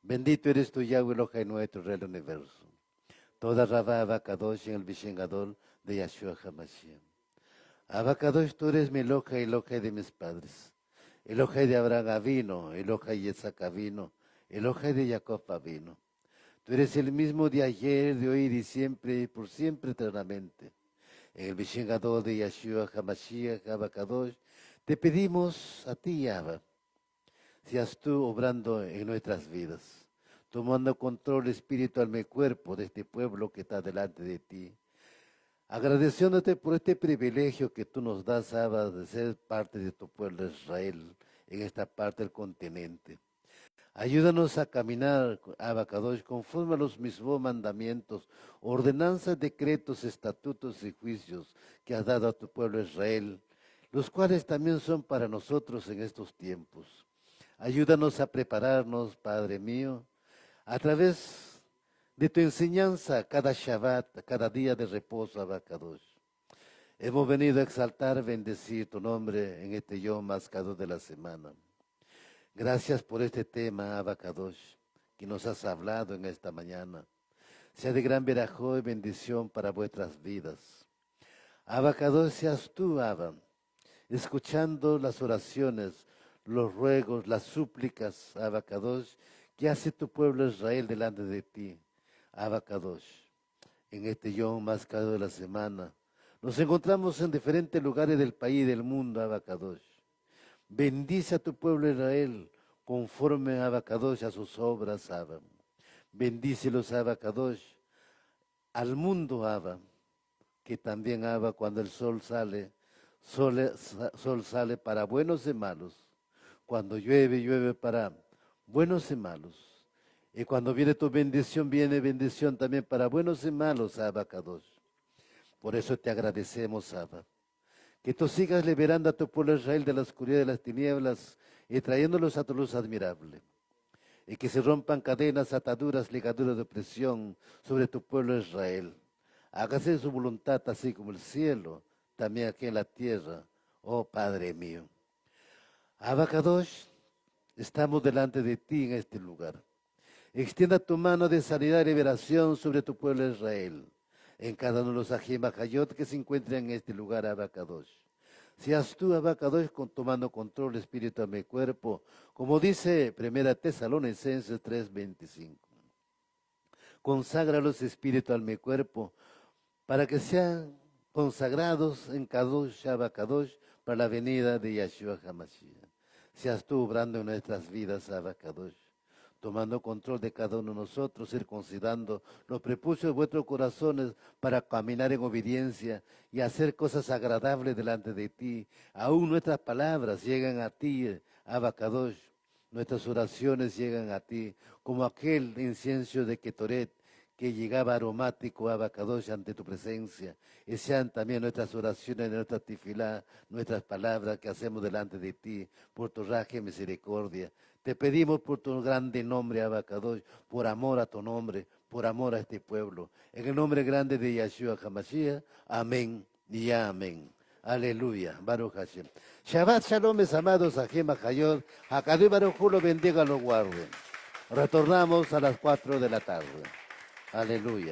Bendito eres tú, Yahweh Eloheinu, nuestro Rey del universo. Toda Rabá Abacadosh en el Bishen Gadol de Yahshua HaMashiach. Abacadosh, tú eres mi Elohai, Elohai de mis padres. Elohai de Abraham Avino, Elohai de Isaac Avino, Elohai de Jacob Avino. Tú eres el mismo de ayer, de hoy y siempre, y por siempre eternamente. En el Bishen Gadol de Yahshua HaMashiach, Abacadosh, te pedimos a ti, Abba, seas tú obrando en nuestras vidas, tomando control espíritu, alma y cuerpo de este pueblo que está delante de ti, agradeciéndote por este privilegio que tú nos das, Abba, de ser parte de tu pueblo Israel en esta parte del continente. Ayúdanos a caminar, Abacadosh, conforme a los mismos mandamientos, ordenanzas, decretos, estatutos y juicios que has dado a tu pueblo Israel, los cuales también son para nosotros en estos tiempos. Ayúdanos a prepararnos, Padre mío, a través de tu enseñanza cada Shabbat, cada día de reposo, Abacadosh. Hemos venido a exaltar, bendecir tu nombre en este Yom Mascado de la semana. Gracias por este tema, Abacadosh, que nos has hablado en esta mañana. Sea de gran verajó y bendición para vuestras vidas. Abacadosh, seas tú, Abba, escuchando las oraciones, los ruegos, las súplicas, Abacadosh, que hace tu pueblo Israel delante de ti, Abacadosh. En este Yom Mascado de la semana, nos encontramos en diferentes lugares del país y del mundo, Abacadosh. Bendice a tu pueblo Israel conforme, Abacadosh, a sus obras, Abba. Bendícelos, Abacadosh, al mundo, Abba, que también, Abba, cuando el sol sale, sol sale para buenos y malos. Cuando llueve, llueve para buenos y malos. Y cuando viene tu bendición, viene bendición también para buenos y malos, Abba Kadosh. Por eso te agradecemos, Abba. Que tú sigas liberando a tu pueblo Israel de la oscuridad de las tinieblas y trayéndolos a tu luz admirable. Y que se rompan cadenas, ataduras, ligaduras de opresión sobre tu pueblo Israel. Hágase su voluntad así como el cielo, también aquí en la tierra, oh Padre mío. Abba Kadosh, estamos delante de ti en este lugar. Extienda tu mano de sanidad y liberación sobre tu pueblo Israel, en cada uno de los Ajim Bajayot que se encuentran en este lugar, Abba Kadosh. Seas tú, Abba Kadosh, tomando control, espíritu a mi cuerpo, como dice 1 Tesalonicenses 3:25. Consagra los espíritus a mi cuerpo, para que sean consagrados en Kadosh, Abba Kadosh, para la venida de Yahshua HaMashiach. Seas tú obrando en nuestras vidas, Abba Kadosh, tomando control de cada uno de nosotros, circuncidando los prepucios de vuestros corazones para caminar en obediencia y hacer cosas agradables delante de ti. Aún nuestras palabras llegan a ti, Abba Kadosh, nuestras oraciones llegan a ti, como aquel incienso de Ketoret, que llegaba aromático a Kadosh ante tu presencia, y sean también nuestras oraciones, nuestra tifilá, nuestras palabras que hacemos delante de ti, por tu raje misericordia. Te pedimos por tu grande nombre, Abba Kadosh, por amor a tu nombre, por amor a este pueblo. En el nombre grande de Yahshua HaMashiach, amén y amén. Aleluya, Baruch Hashem. Shabbat Shalom, mis amados, Ajem Hayot, Hakadú Baruch Hu lo bendiga, lo guarde. Retornamos a las 4 de la tarde. Aleluya.